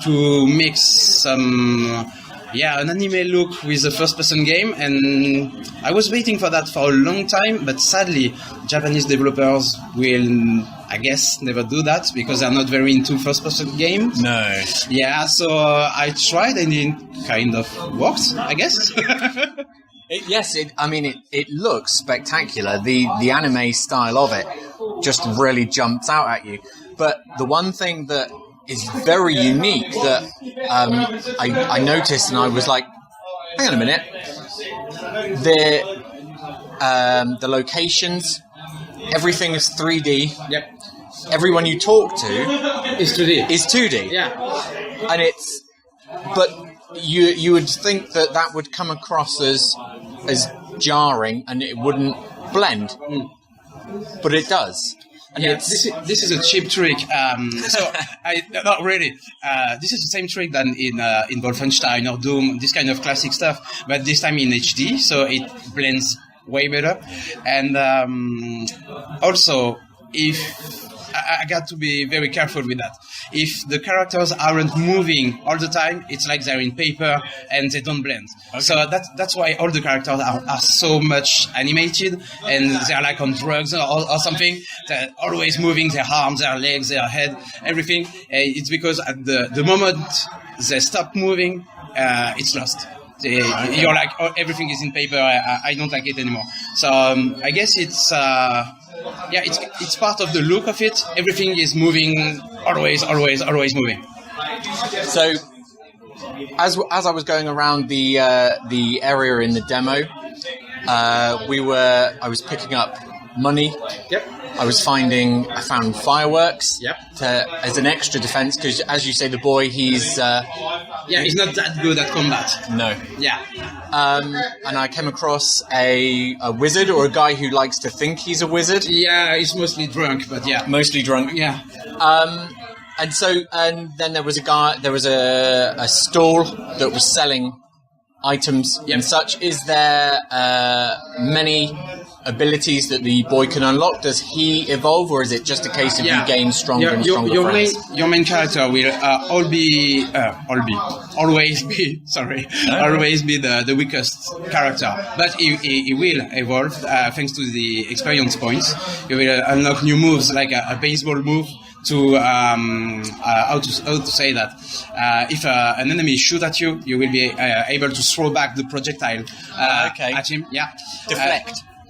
to mix some an anime look with a first-person game, and I was waiting for that for a long time, but sadly Japanese developers will, I guess, never do that because they're not very into first-person games. No. Yeah, so I tried and it kind of worked, I guess. It looks spectacular. The anime style of it just really jumps out at you. But the one thing that is very unique that I noticed, and I was like, hang on a minute, the locations, everything is 3D. Yep. Everyone you talk to is 2D. Is 2D. Yeah. And but you would think that would come across as jarring and it wouldn't blend, but it does. And this is a cheap trick. Not really. This is the same trick than in Wolfenstein or Doom, this kind of classic stuff, but this time in HD, so it blends way better. And also, if I got to be very careful with that. If the characters aren't moving all the time, it's like they're in paper and they don't blend. Okay. So that's why all the characters are so much animated and they're like on drugs or something. They're always moving their arms, their legs, their head, everything. It's because at the moment they stop moving, it's lost. You're like, oh, everything is in paper. I don't like it anymore. So I guess it's part of the look of it. Everything is moving, always moving. So, as I was going around the area in the demo, I was picking up money. Yep. I found fireworks. Yep. As an extra defense, because as you say, the boy, he's he's not that good at combat. No. Yeah. And I came across a wizard, or a guy who likes to think he's a wizard. Yeah, he's mostly drunk, but yeah. Mostly drunk. Yeah. And then there was a stall that was selling items and such. Is there many abilities that the boy can unlock? Does he evolve, or is it just a case of you gain stronger and stronger friends? Your main character will always be the weakest character, but he will evolve thanks to the experience points. You will unlock new moves like a baseball move. To how to say that? If an enemy shoot at you, you will be able to throw back the projectile at him. Yeah.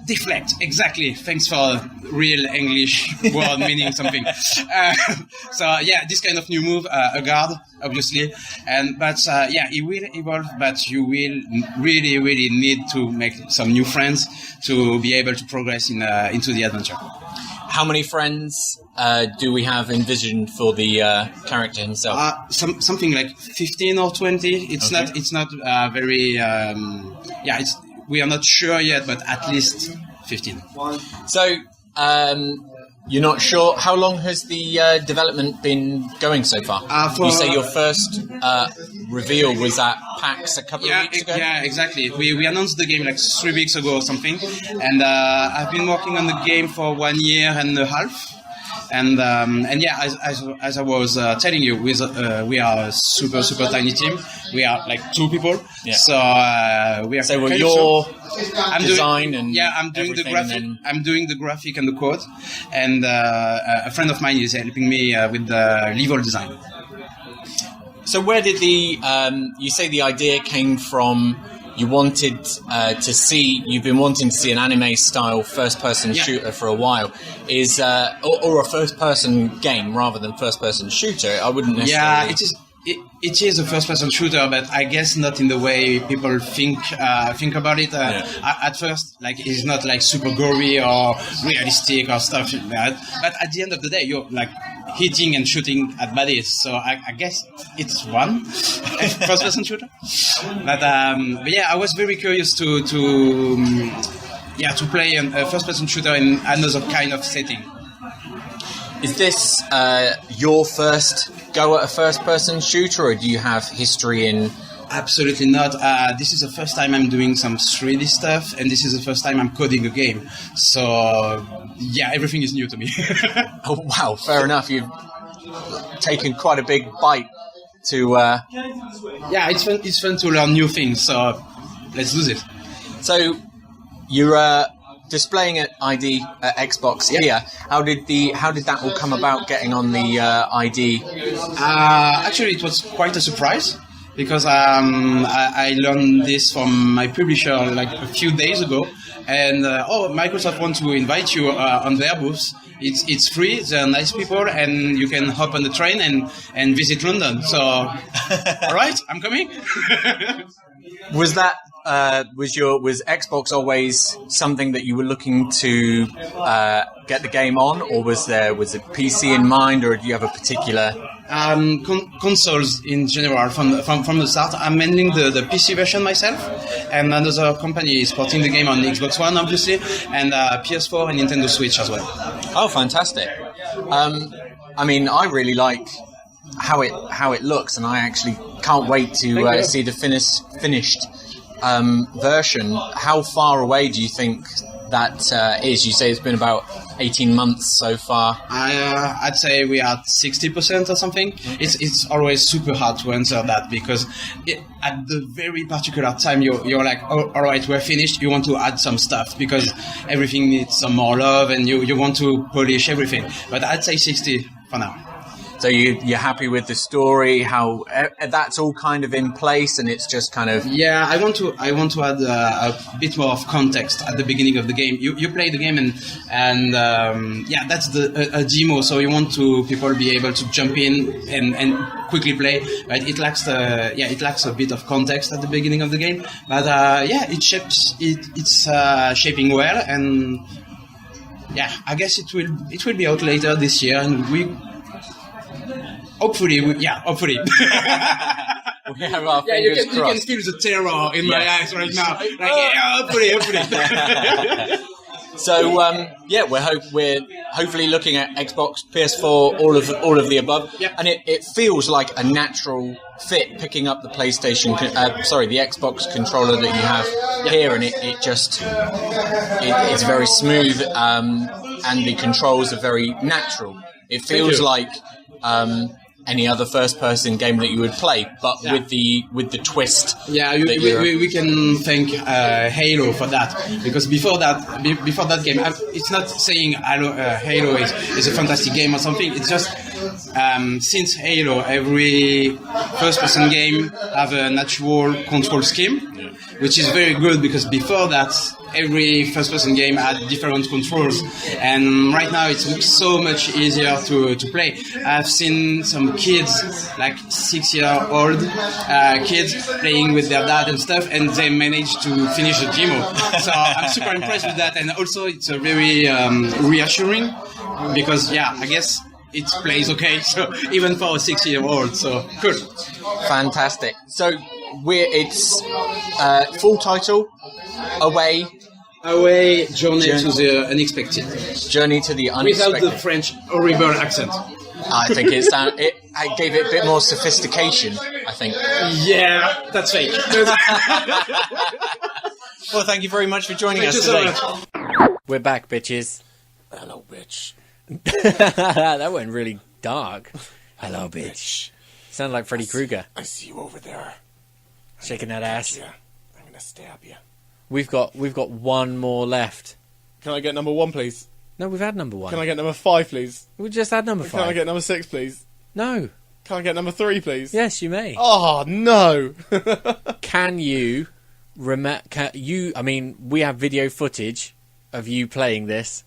Deflect, exactly. Thanks for real English word meaning something. This kind of new move, a guard, obviously, he will evolve, but you will really, really need to make some new friends to be able to progress into the adventure. How many friends do we have envisioned for the character himself? Something like 15 or 20. It's not very. We are not sure yet, but at least 15. So, you're not sure. How long has the development been going so far? You say your first reveal was at PAX a couple of weeks ago? Yeah, exactly. We announced the game like 3 weeks ago or something, and I've been working on the game for 1 year and a half. And as I was telling you, we are a super tiny team. We are like 2 people. Yeah. So we are. So your I'm design doing the graphic. I'm doing the graphic and the code, and a friend of mine is helping me with the level design. So where did you say the idea came from? You wanted you've been wanting to see an anime-style first-person shooter for a while, or a first-person game rather than first-person shooter. I wouldn't necessarily. Yeah, it is a first-person shooter, but I guess not in the way people think about it. At first, like it's not like super gory or realistic or stuff like that. But at the end of the day, you're like hitting and shooting at baddies. So I guess it's one first-person shooter. But yeah, I was very curious to play a first-person shooter in another kind of setting. Is this your first go at a first-person shooter, or do you have history in? Absolutely not. This is the first time I'm doing some 3D stuff, and this is the first time I'm coding a game. So, yeah, everything is new to me. Oh, wow, fair enough. You've taken quite a big bite to... Yeah, it's fun to learn new things, so let's do this. So, you're displaying at ID at Xbox here. How did that all come about, getting on the ID? Actually, it was quite a surprise. Because I learned this from my publisher like a few days ago, and Microsoft wants to invite you on their booth. It's free, they're nice people, and you can hop on the train and visit London. So, all right, I'm coming. Was that was Xbox always something that you were looking to get the game on, or was it PC in mind, or do you have a particular? Consoles in general from the start. I'm handling the PC version myself, and another company is porting the game on Xbox One, obviously, and PS4 and Nintendo Switch as well. Oh, fantastic! I mean, I really like how it looks, and I actually can't wait to see the finished version. How far away do you think that is? You say it's been about 18 months so far. I'd say we are at 60% or something. It's always super hard to answer that, because at the very particular time you're like, oh, all right, we're finished. You want to add some stuff because everything needs some more love, and you want to polish everything. But I'd say 60 for now. So you're happy with the story? How that's all kind of in place, and it's just kind of... Yeah, I want to add a bit more of context at the beginning of the game. You play the game, and that's a demo. So you want people be able to jump in and quickly play. Right? It lacks a bit of context at the beginning of the game, but it's shaping well, and yeah, I guess it will be out later this year, and we. Hopefully. We have our fingers you can crossed. feel the terror in my eyes right now. Hopefully. So we're hopefully looking at Xbox, PS4, all of the above, and it feels like a natural fit picking up the PlayStation, the Xbox controller that you have here, and it's very smooth, and the controls are very natural. It feels like any other first-person game that you would play, but with the twist. Yeah, we can thank Halo for that, because before that game, it's not saying Halo is a fantastic game or something. It's just since Halo, every first-person game have a natural control scheme, which is very good, because before that, every first-person game had different controls, and right now it's so much easier to play. I've seen some kids, like 6-year-old kids, playing with their dad and stuff, and they managed to finish the demo. So I'm super impressed with that, and also it's a very reassuring, because I guess it plays okay, so even for a 6-year-old, so good. Fantastic. So it's full title, Away, Journey to the Unexpected. Journey to the Unexpected. Without the French horrible accent. I think it gave it a bit more sophistication, I think. Yeah, that's fake. Well, thank you very much for joining us today. We're back, bitches. Hello, bitch. That went really dark. Hello, bitch. Sound like Freddy Krueger. I see you over there. Shaking that ass. I'm gonna stab you. We've got one more left. Can I get number 1, please? No, we've had number 1. Can I get number 5, please? We just had number 5. Can I get number 6, please? No. Can I get number 3, please? Yes, you may. Oh, no. Can you we have video footage of you playing this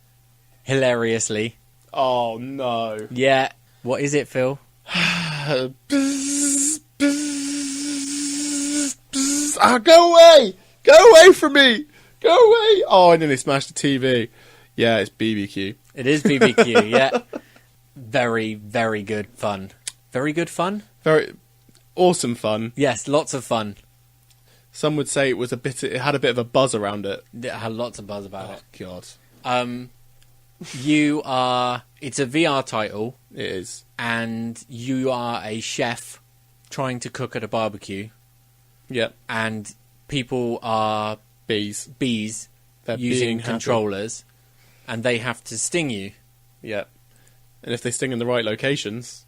hilariously. Oh, no. Yeah. What is it, Phil? Go away! Go away from me! Go away! Oh, I nearly smashed the TV. Yeah, it's BeeBeeQ. It is BeeBeeQ, yeah. very, very good fun. Very good fun? Very awesome fun. Yes, lots of fun. Some would say it had a bit of a buzz around it. It had lots of buzz about it. God. It's a VR title. It is. And you are a chef trying to cook at a barbecue. Yep. And people are bees They're using being happy. controllers, and they have to sting you. Yep. And if they sting in the right locations,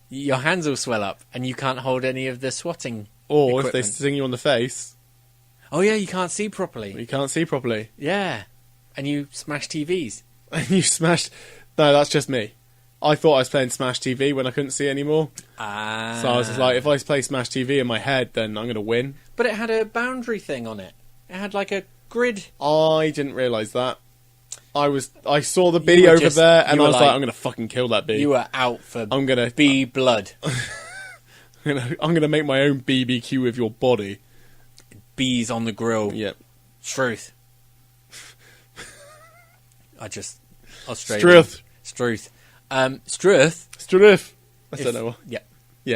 your hands will swell up, and you can't hold any of the swatting. Or equipment. if they sting you on the face. Oh yeah, you can't see properly. You can't see properly. Yeah. And you smash TVs. And you smashed... No, that's just me. I thought I was playing Smash TV when I couldn't see anymore. So I was just like, if I play Smash TV in my head, then I'm going to win. But it had a boundary thing on it. It had like a grid. I didn't realise that. I saw the bee over there, and I was like, I'm going to fucking kill that bee. You were out for bee blood. I'm gonna make my own BeeBeeQ with your body. Bees on the grill. Yep. Struth. Australia. Struth. Struth. I don't know. Yeah.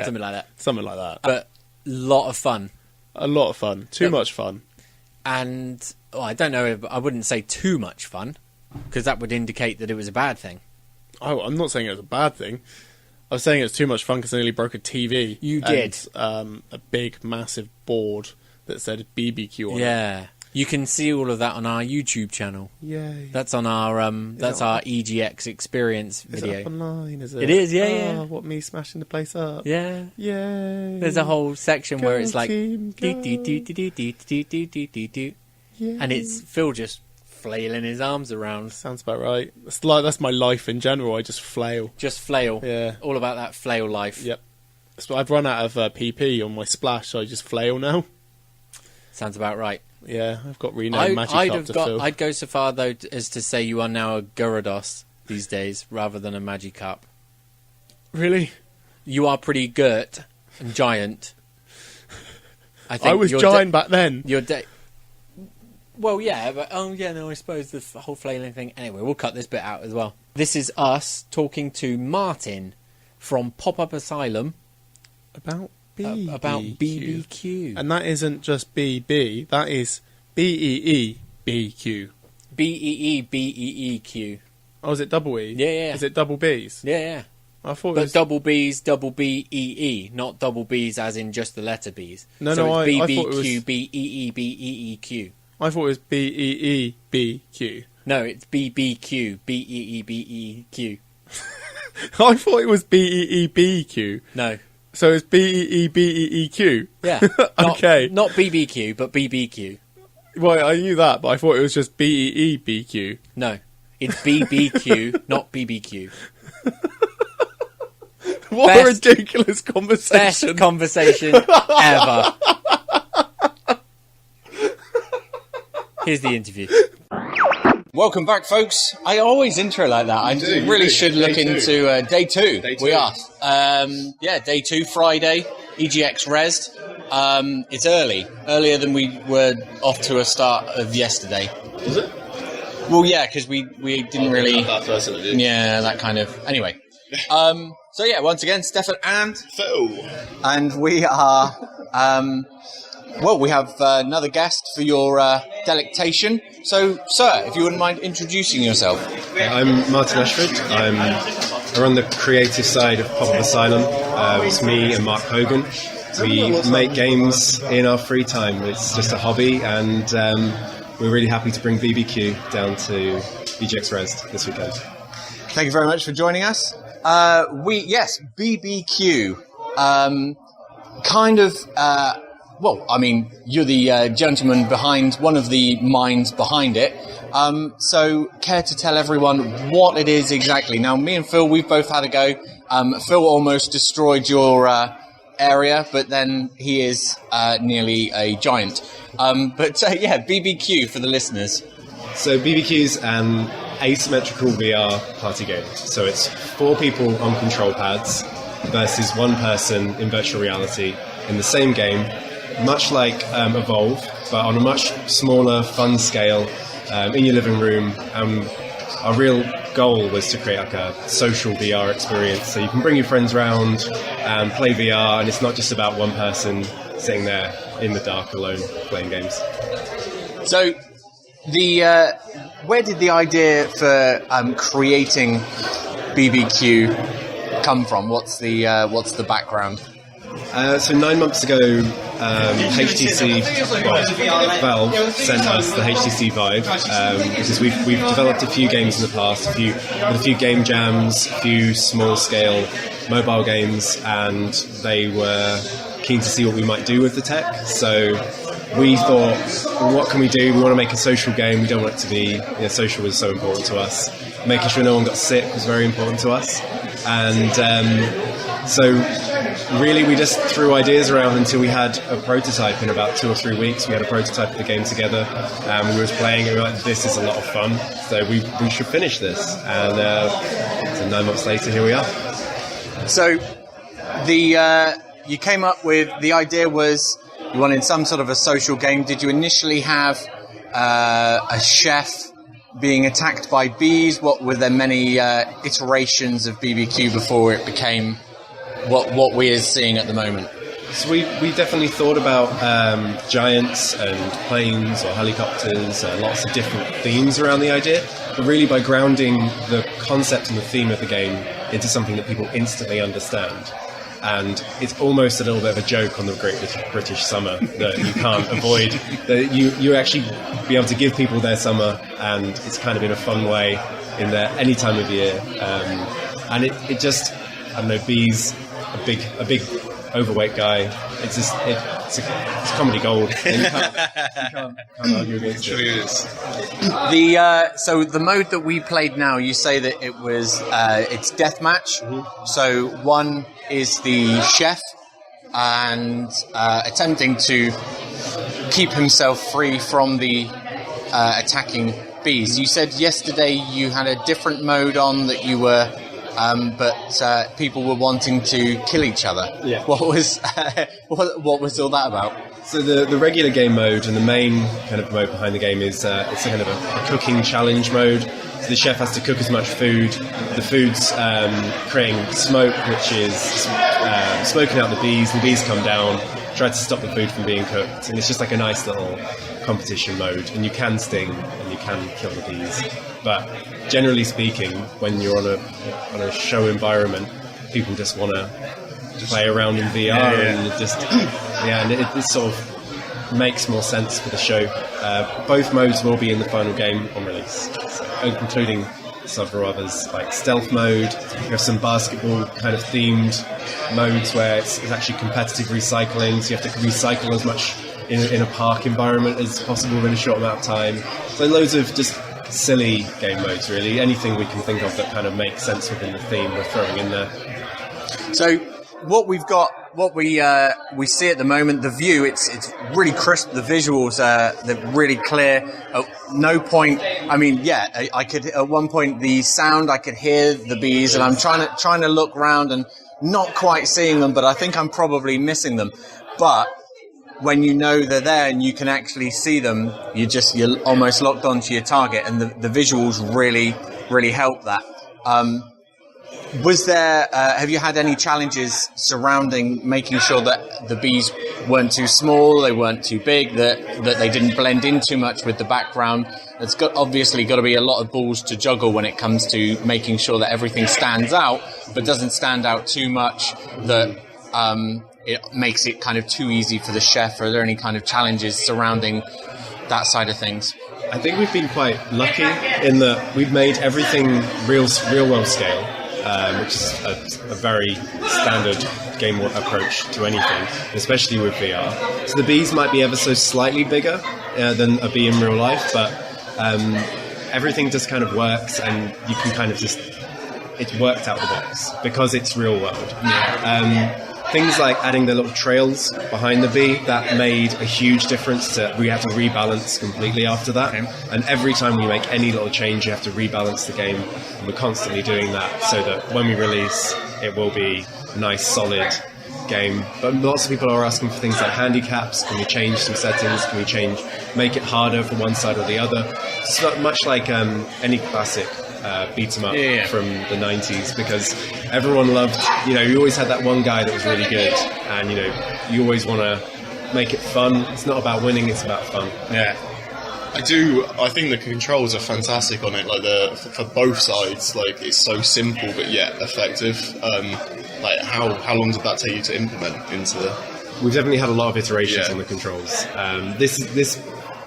Something like that. Something like that. But lot of fun. A lot of fun. Too much fun. And I don't know. I wouldn't say too much fun, because that would indicate that it was a bad thing. Oh, I'm not saying it was a bad thing. I was saying it was too much fun because I nearly broke a TV. You did. And, a big, massive board that said BeeBeeQ on it. Yeah. You can see all of that on our YouTube channel. Yay. That's on our our EGX experience video. Is it up online, is it? It is, yeah. What, me smashing the place up? Yeah. Yay. There's a whole section where it's like... team, go. And it's Phil just flailing his arms around. Sounds about right. That's my life in general. I just flail. Just flail. Yeah. All about that flail life. Yep. So I've run out of PP on my splash, so I just flail now. Sounds about right. Yeah, I've got renamed Magikarp to fill. I'd go so far, though, as to say you are now a Gyarados these days, rather than a Magikarp. Really? You are pretty girt and giant. I was giant back then. Well, yeah, but I suppose the whole flailing thing. Anyway, we'll cut this bit out as well. This is us talking to Martin from Pop-Up Asylum about BeeBeeQ. And that isn't just BB, that is BeeBeeQ. BeeBeeQ. Oh, is it double E? Yeah. Is it double B's? Yeah. I thought but it was... double B's, double BEE, not double B's as in just the letter B's. No, so it's I thought it BeeBeeQ, was... BeeBeeQ. I thought it was BeeBeeQ. No, it's BeeBeeQ, BeeBeeQ. I thought it was BeeBeeQ. No. So it's BeeBeeQ. Yeah. Okay. Not BeeBeeQ, but BeeBeeQ. Well, I knew that, but I thought it was just BeeBeeQ. No, it's BeeBeeQ, not BeeBeeQ. What a ridiculous conversation. Best conversation ever. Here's the interview. Welcome back, folks. I always intro like that. I really should look into day two. We are. Day 2, Friday, EGX Rezzed. It's earlier than we were off to a start of yesterday. Was it? Well, yeah, because we didn't really... That person did. Yeah, that kind of... Anyway. Once again, Stefan and... Phil. And we are... we have another guest for your delectation. So, sir, if you wouldn't mind introducing yourself. I'm Martin Ashford. I run the creative side of Pop-Up Asylum. It's me and Mark Hogan. We make games in our free time. It's just a hobby, and we're really happy to bring BeeBeeQ down to EGX Rezzed this weekend. Thank you very much for joining us. BeeBeeQ. You're the gentleman behind, one of the minds behind it. So, care to tell everyone what it is exactly? Now, me and Phil, we've both had a go. Phil almost destroyed your area, but then he is nearly a giant. BeeBeeQ for the listeners. So, BeeBeeQ's an asymmetrical VR party game. So, it's 4 people on control pads versus 1 person in virtual reality in the same game. Much like Evolve, but on a much smaller, fun scale, in your living room, our real goal was to create like a social VR experience. So you can bring your friends around and play VR, and it's not just about one person sitting there in the dark alone playing games. So, where did the idea for creating BeeBeeQ come from? What's the background? So 9 months ago, HTC, Valve sent us the HTC Vive because we've developed a few games in the past, a few game jams, a few small-scale mobile games, and they were keen to see what we might do with the tech. So we thought, well, what can we do? We want to make a social game. We don't want it to be, social was so important to us. Making sure no one got sick was very important to us. And so really we just threw ideas around until we had a prototype. In about 2 or 3 weeks we had a prototype of the game together, and we were playing and we were like, this is a lot of fun, so we should finish this. And so 9 months later, here we are. So you came up with, the idea was you wanted some sort of a social game. Did you initially have a chef being attacked by bees? Were there many iterations of BeeBeeQ before it became what we're seeing at the moment? So we definitely thought about giants and planes or helicopters, lots of different themes around the idea, but really by grounding the concept and the theme of the game into something that people instantly understand. And it's almost a little bit of a joke on the Great British Summer that you can't avoid. That you actually be able to give people their summer, and it's kind of in a fun way in there any time of year. And it just, I don't know, bees, a big overweight guy. It's just it's comedy gold. And you can't argue against it. So the mode that we played now, you say that it was it's deathmatch. Mm-hmm. So one is the chef and attempting to keep himself free from the attacking bees. You said yesterday you had a different mode on that you were, but people were wanting to kill each other. Yeah. What was what was all that about? So the regular game mode and the main kind of mode behind the game is it's a kind of a cooking challenge mode. So the chef has to cook as much food. The food's creating smoke, which is smoking out the bees. The bees come down, try to stop the food from being cooked, and it's just like a nice little competition mode. And you can sting and you can kill the bees, but generally speaking, when you're on a show environment, people just want to play around in VR, and it just and it sort of makes more sense for the show. Both modes will be in the final game on release, including several others like stealth mode. We have some basketball kind of themed modes where it's actually competitive recycling, so you have to recycle as much in a park environment as possible in a short amount of time. So loads of just silly game modes, really. Anything we can think of that kind of makes sense within the theme we're throwing in there. So what we've got, what we see at the moment, the view, it's really crisp. The visuals they're really clear. At no point, I mean, I could at one point the sound, I could hear the bees, and I'm trying to look around and not quite seeing them, but I think I'm probably missing them. But when you know they're there and you can actually see them, you're almost locked onto your target, and the visuals really help that. Was there? Have you had any challenges surrounding making sure that the bees weren't too small, they weren't too big, that they didn't blend in too much with the background? It's obviously got to be a lot of balls to juggle when it comes to making sure that everything stands out, but doesn't stand out too much that it makes it kind of too easy for the chef. Are there any kind of challenges surrounding that side of things? I think we've been quite lucky in that we've made everything real world scale. Which is a very standard game approach to anything, especially with VR. So the bees might be ever so slightly bigger than a bee in real life, but everything just kind of works, and you can kind of it's worked out the box because it's real world. Things like adding the little trails behind the bee, that made a huge difference. We had to rebalance completely after that. Okay. And every time we make any little change, you have to rebalance the game. And we're constantly doing that so that when we release, it will be a nice, solid game, but lots of people are asking for things like handicaps. Can we change some settings? Can we make it harder for one side or the other? It's not much like any classic beat 'em up from the 90s, because everyone loved, you always had that one guy that was really good, and you always want to make it fun. It's not about winning, it's about fun. Yeah. I think the controls are fantastic on it, like for both sides. Like, it's so simple but yet effective. Like, how long did that take you to implement into the... We've definitely had a lot of iterations on the controls.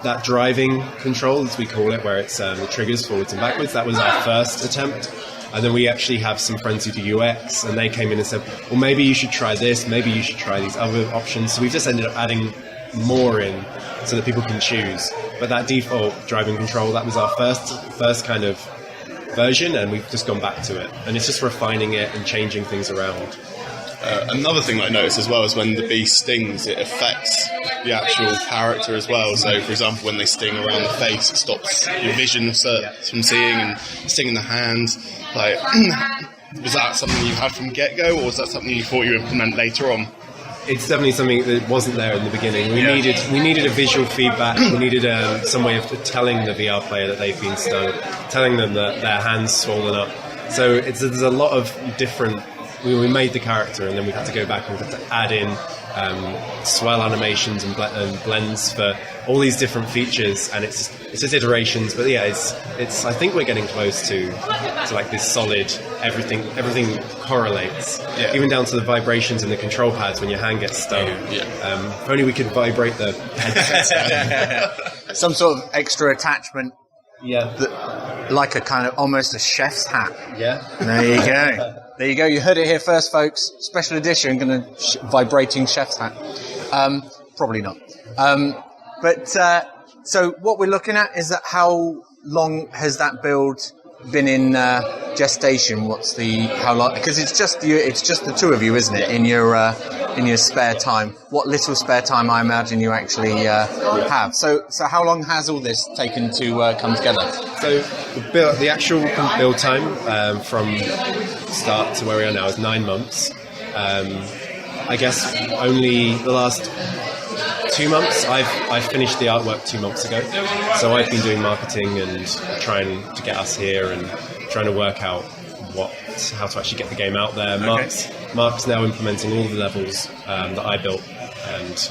That driving control, as we call it, where it's the triggers forwards and backwards, that was our first attempt. And then we actually have some friends who do UX, and they came in and said, well, maybe you should try this, maybe you should try these other options. So we've just ended up adding more in so that people can choose. But that default driving control, that was our first kind of version, and we've just gone back to it. And it's just refining it and changing things around. Another thing I noticed as well is when the bee stings, it affects the actual character as well. So, for example, when they sting around the face, it stops your vision from seeing, and sting in the hand. Like, was that something you had from get-go, or was that something you thought you would implement later on? It's definitely something that wasn't there in the beginning. We needed a visual feedback. We needed some way of telling the VR player that they've been stung, telling them that their hand's swollen up. So there's a lot of different. We made the character, and then we had to go back and we had to add in swell animations and blends for all these different features, and it's just iterations. But yeah, it's. I think we're getting close to like this solid. Everything correlates, even down to the vibrations in the control pads when your hand gets stung. If only we could vibrate the headset. Some sort of extra attachment. Yeah, like a kind of almost a chef's hat. Yeah. There you go. There you go. You heard it here first, folks. Special edition, vibrating chef's hat. Probably not. So what we're looking at is that how long has that build been in gestation? How long? Because it's just the two of you, isn't it? In your spare time. What little spare time I imagine you actually have. So how long has all this taken to come together? So the actual build time from start to where we are now is 9 months. I guess only the last 2 months. I finished the artwork 2 months ago, so I've been doing marketing and trying to get us here and trying to work out how to actually get the game out there. Mark's now implementing all the levels that I built, and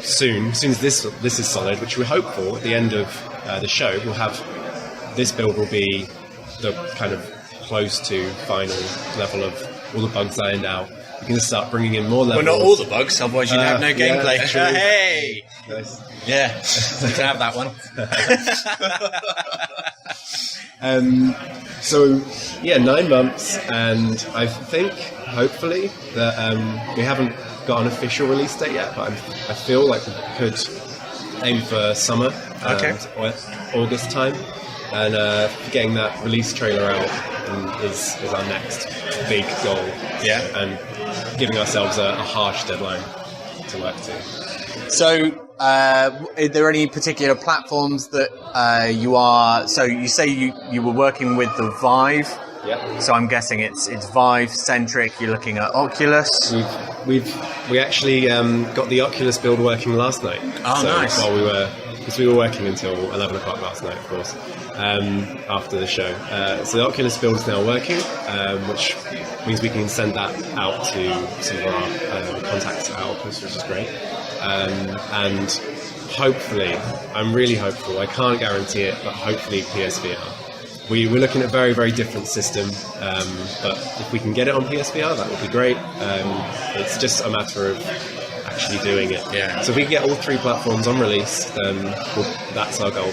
soon as this is solid, which we hope for at the end of the show, we'll have this build will be the kind of close to final level of all the bugs ironed out. You can just start bringing in more levels. Well, not all the bugs, otherwise you'd have no gameplay. Yeah, hey! Nice. Yeah, you can have that one. So, 9 months, and I think, hopefully, that we haven't got an official release date yet, but I feel like we could aim for summer, or August time, and getting that release trailer out is our next big goal. Yeah. And giving ourselves a harsh deadline to work to. So, are there any particular platforms that you are... So you say you were working with the Vive. Yeah. So I'm guessing it's Vive-centric. You're looking at Oculus. We actually got the Oculus build working last night. Oh, so nice. Because we were working until 11 o'clock last night, of course, after the show. So the Oculus build is now working, which means we can send that out to some of our contacts at Oculus, which is great. And hopefully, I'm really hopeful, I can't guarantee it, but hopefully PSVR. We're looking at a very, very different system, but if we can get it on PSVR, that would be great. It's just a matter of actually doing it. Yeah. So if we can get all 3 platforms on release, then that's our goal.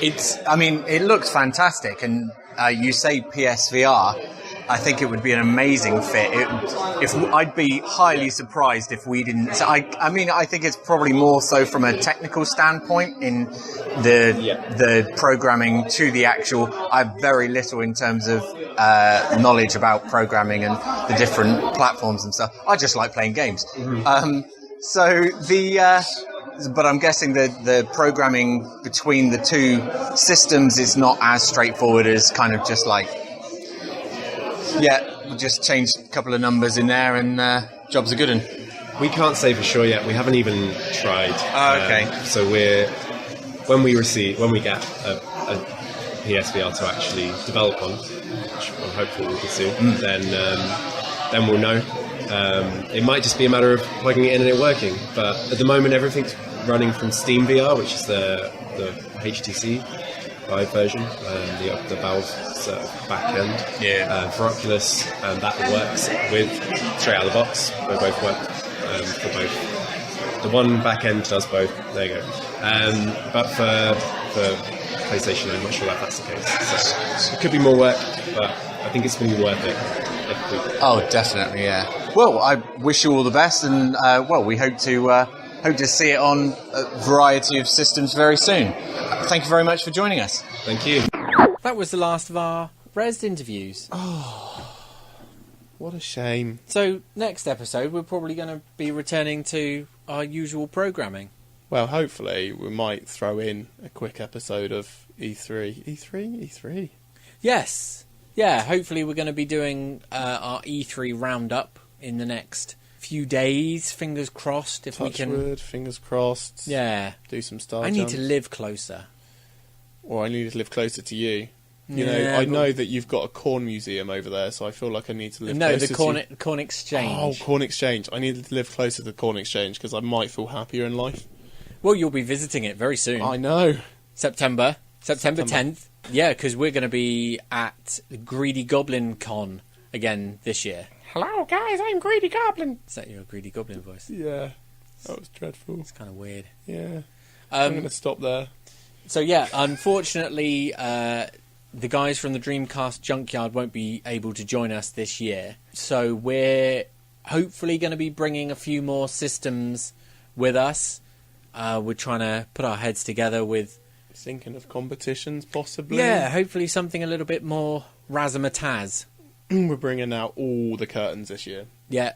It looks fantastic, and you say PSVR. I think it would be an amazing fit. I'd be highly surprised if we didn't. So I think it's probably more so from a technical standpoint in the programming to the actual. I have very little in terms of knowledge about programming and the different platforms and stuff. I just like playing games. Mm-hmm. But I'm guessing the programming between the two systems is not as straightforward as kind of just like. Yeah, we'll just change a couple of numbers in there and job's a good one. We can't say for sure yet. We haven't even tried. Okay. So when we get a PSVR to actually develop on, which I'm hopeful we'll be soon, then we'll know. It might just be a matter of plugging it in and it working. But at the moment, everything's running from Steam VR, which is the HTC Vive version, the Valve sort of back end for Oculus, and that works straight out of the box. They both work for both. The one back end does both. There you go. But for PlayStation, I'm not sure if that's the case. So it could be more work, but I think it's going to be worth it. Oh, definitely, yeah. Well, I wish you all the best, and we hope to see it on a variety of systems very soon. Thank you very much for joining us. Thank you. That was the last of our Rezzed interviews. Oh, what a shame. So next episode, we're probably going to be returning to our usual programming. Well, hopefully we might throw in a quick episode of E3. E3? Yes. Yeah, hopefully we're going to be doing our E3 roundup in the next few days. Fingers crossed if we can. Touchwood, fingers crossed. Yeah. Do some Star I need jumps. to live closer. Or I need to live closer to you. You Yeah, know, I know that you've got a corn museum over there, so I feel like I need to live No, closer the Corn Exchange. Oh, Corn Exchange. I need to live closer to the Corn Exchange because I might feel happier in life. Well, you'll be visiting it very soon. I know. September 10th. Yeah, because we're going to be at Greedy Goblin Con again this year. Hello, guys, I'm Greedy Goblin. Is that your Greedy Goblin voice? Yeah, that was dreadful. It's kind of weird. Yeah. I'm going to stop there. So, yeah, unfortunately, the guys from the Dreamcast Junkyard won't be able to join us this year. So we're hopefully going to be bringing a few more systems with us. We're trying to put our heads together with... Thinking of competitions, possibly? Yeah, hopefully something a little bit more razzmatazz. We're bringing out all the curtains this year. Yeah,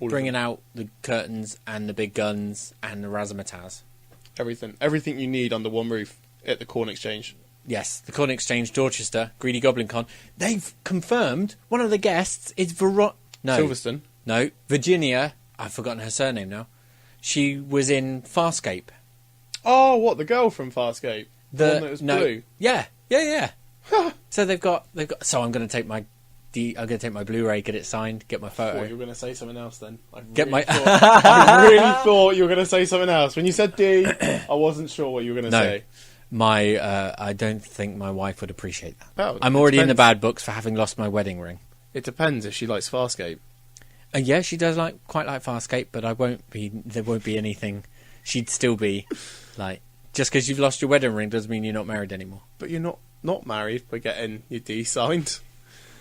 All bringing out the curtains and the big guns and the razzmatazz. Everything you need under one roof at the Corn Exchange. Yes, the Corn Exchange Dorchester, Greedy Goblin Con. They've confirmed one of the guests is Silverstone. No, Virginia. I've forgotten her surname now. She was in Farscape. Oh, what, the girl from Farscape? The one that was blue? Yeah. So they've got. So I'm going to take my Blu-ray, get it signed, get my I photo. thought you were going to say something else then. I really thought you were going to say something else. When you said D, I wasn't sure what you were going to say. I don't think my wife would appreciate that. Well, I'm already in the bad books for having lost my wedding ring. It depends if she likes Farscape. Yeah, she does quite like Farscape, but there won't be anything. She'd still be like, just because you've lost your wedding ring doesn't mean you're not married anymore. But you're not married by getting your D signed.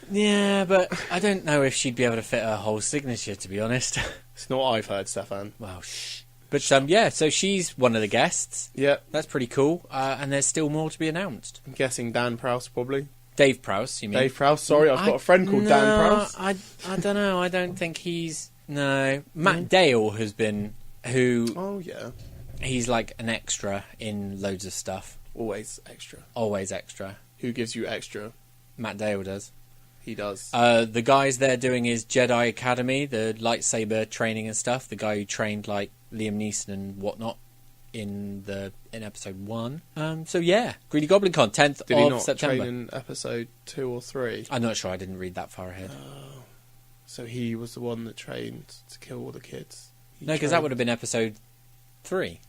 Yeah, but I don't know if she'd be able to fit her whole signature, to be honest. It's not what I've heard, Stefan. Well, shh. But yeah, so she's one of the guests. Yeah. That's pretty cool. And there's still more to be announced. I'm guessing Dan Prowse, probably. Dave Prowse, you mean? Dave Prowse, sorry, I've got a friend called Dan Prowse. I don't know, I don't think he's... No. Matt Dale has been... Oh, yeah. He's like an extra in loads of stuff. Always extra. Always extra. Who gives you extra? Matt Dale does. He does. The guys they're doing is Jedi Academy, the lightsaber training and stuff. The guy who trained like Liam Neeson and whatnot in episode 1. So yeah, Greedy Goblin Con, 10th Did he of not September. train in episode 2 or 3? I'm not sure. I didn't read that far ahead. So he was the one that trained to kill all the kids. No, because that would have been episode 3.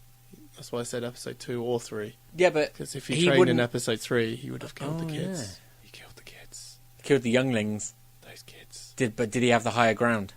That's why I said episode 2 or 3. Yeah, but because if he trained in episode 3, he would have killed the kids. Yeah. He killed the kids. Killed the younglings. Those kids. Did he have the higher ground?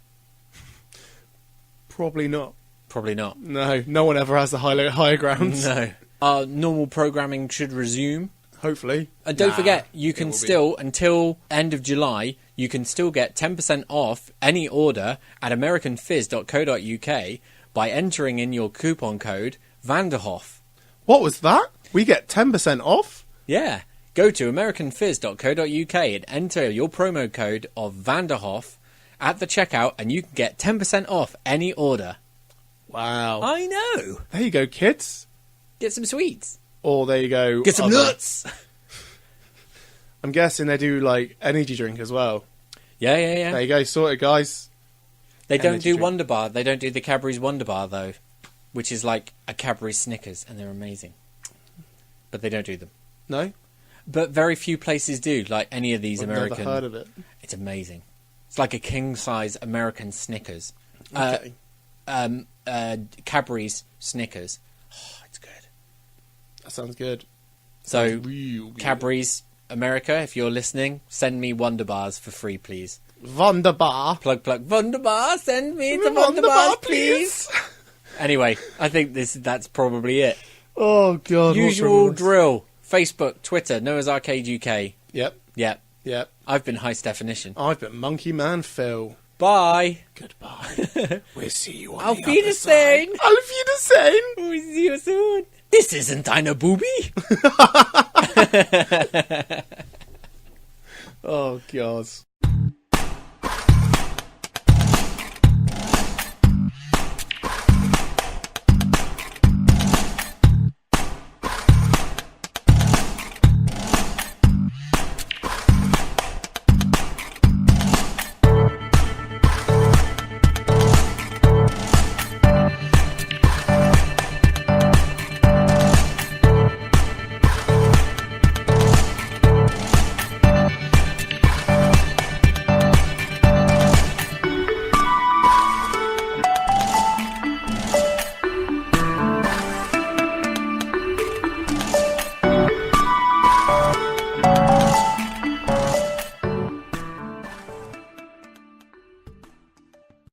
Probably not. Probably not. No one ever has the higher ground. No. Our normal programming should resume. Hopefully. And don't forget, you can still, until end of July, you can still get 10% off any order at americanfizz.co.uk by entering in your coupon code Vanderhoff. What was that? We get 10% off? Yeah. Go to americanfizz.co.uk and enter your promo code of Vanderhoff at the checkout and you can get 10% off any order. Wow. I know. There you go, kids. Get some sweets. Or there you go. Get some nuts. I'm guessing they do like energy drink as well. Yeah. There you go, sorted, guys. They don't energy do drink. Wonder Bar. They don't do the Cadbury's Wonder Bar though, which is like a Cadbury's Snickers, and they're amazing. But they don't do them. No, But very few places do. Like any of these I've American. never heard of it. It's amazing. It's like a king size American Snickers. Okay. Cadbury's Snickers. Oh, it's good. That sounds good. So Sounds real good. Cadbury's America, if you're listening, send me Wonder Bars for free, please. Wonder Bar. Plug. Wonder Bar, send me the Wonder Wonder Bar, Bars, please. Anyway, I think that's probably it. Oh God. Usual drill. Facebook, Twitter, Noah's Arcade UK. Yep. Yep. Yep. I've been Heist Definition. I've been Monkey Man Phil. Bye. Goodbye. We'll see you on Auf the other side. Wiedersehen. Auf Wiedersehen. We'll see you soon. This isn't eine Booby. Oh God.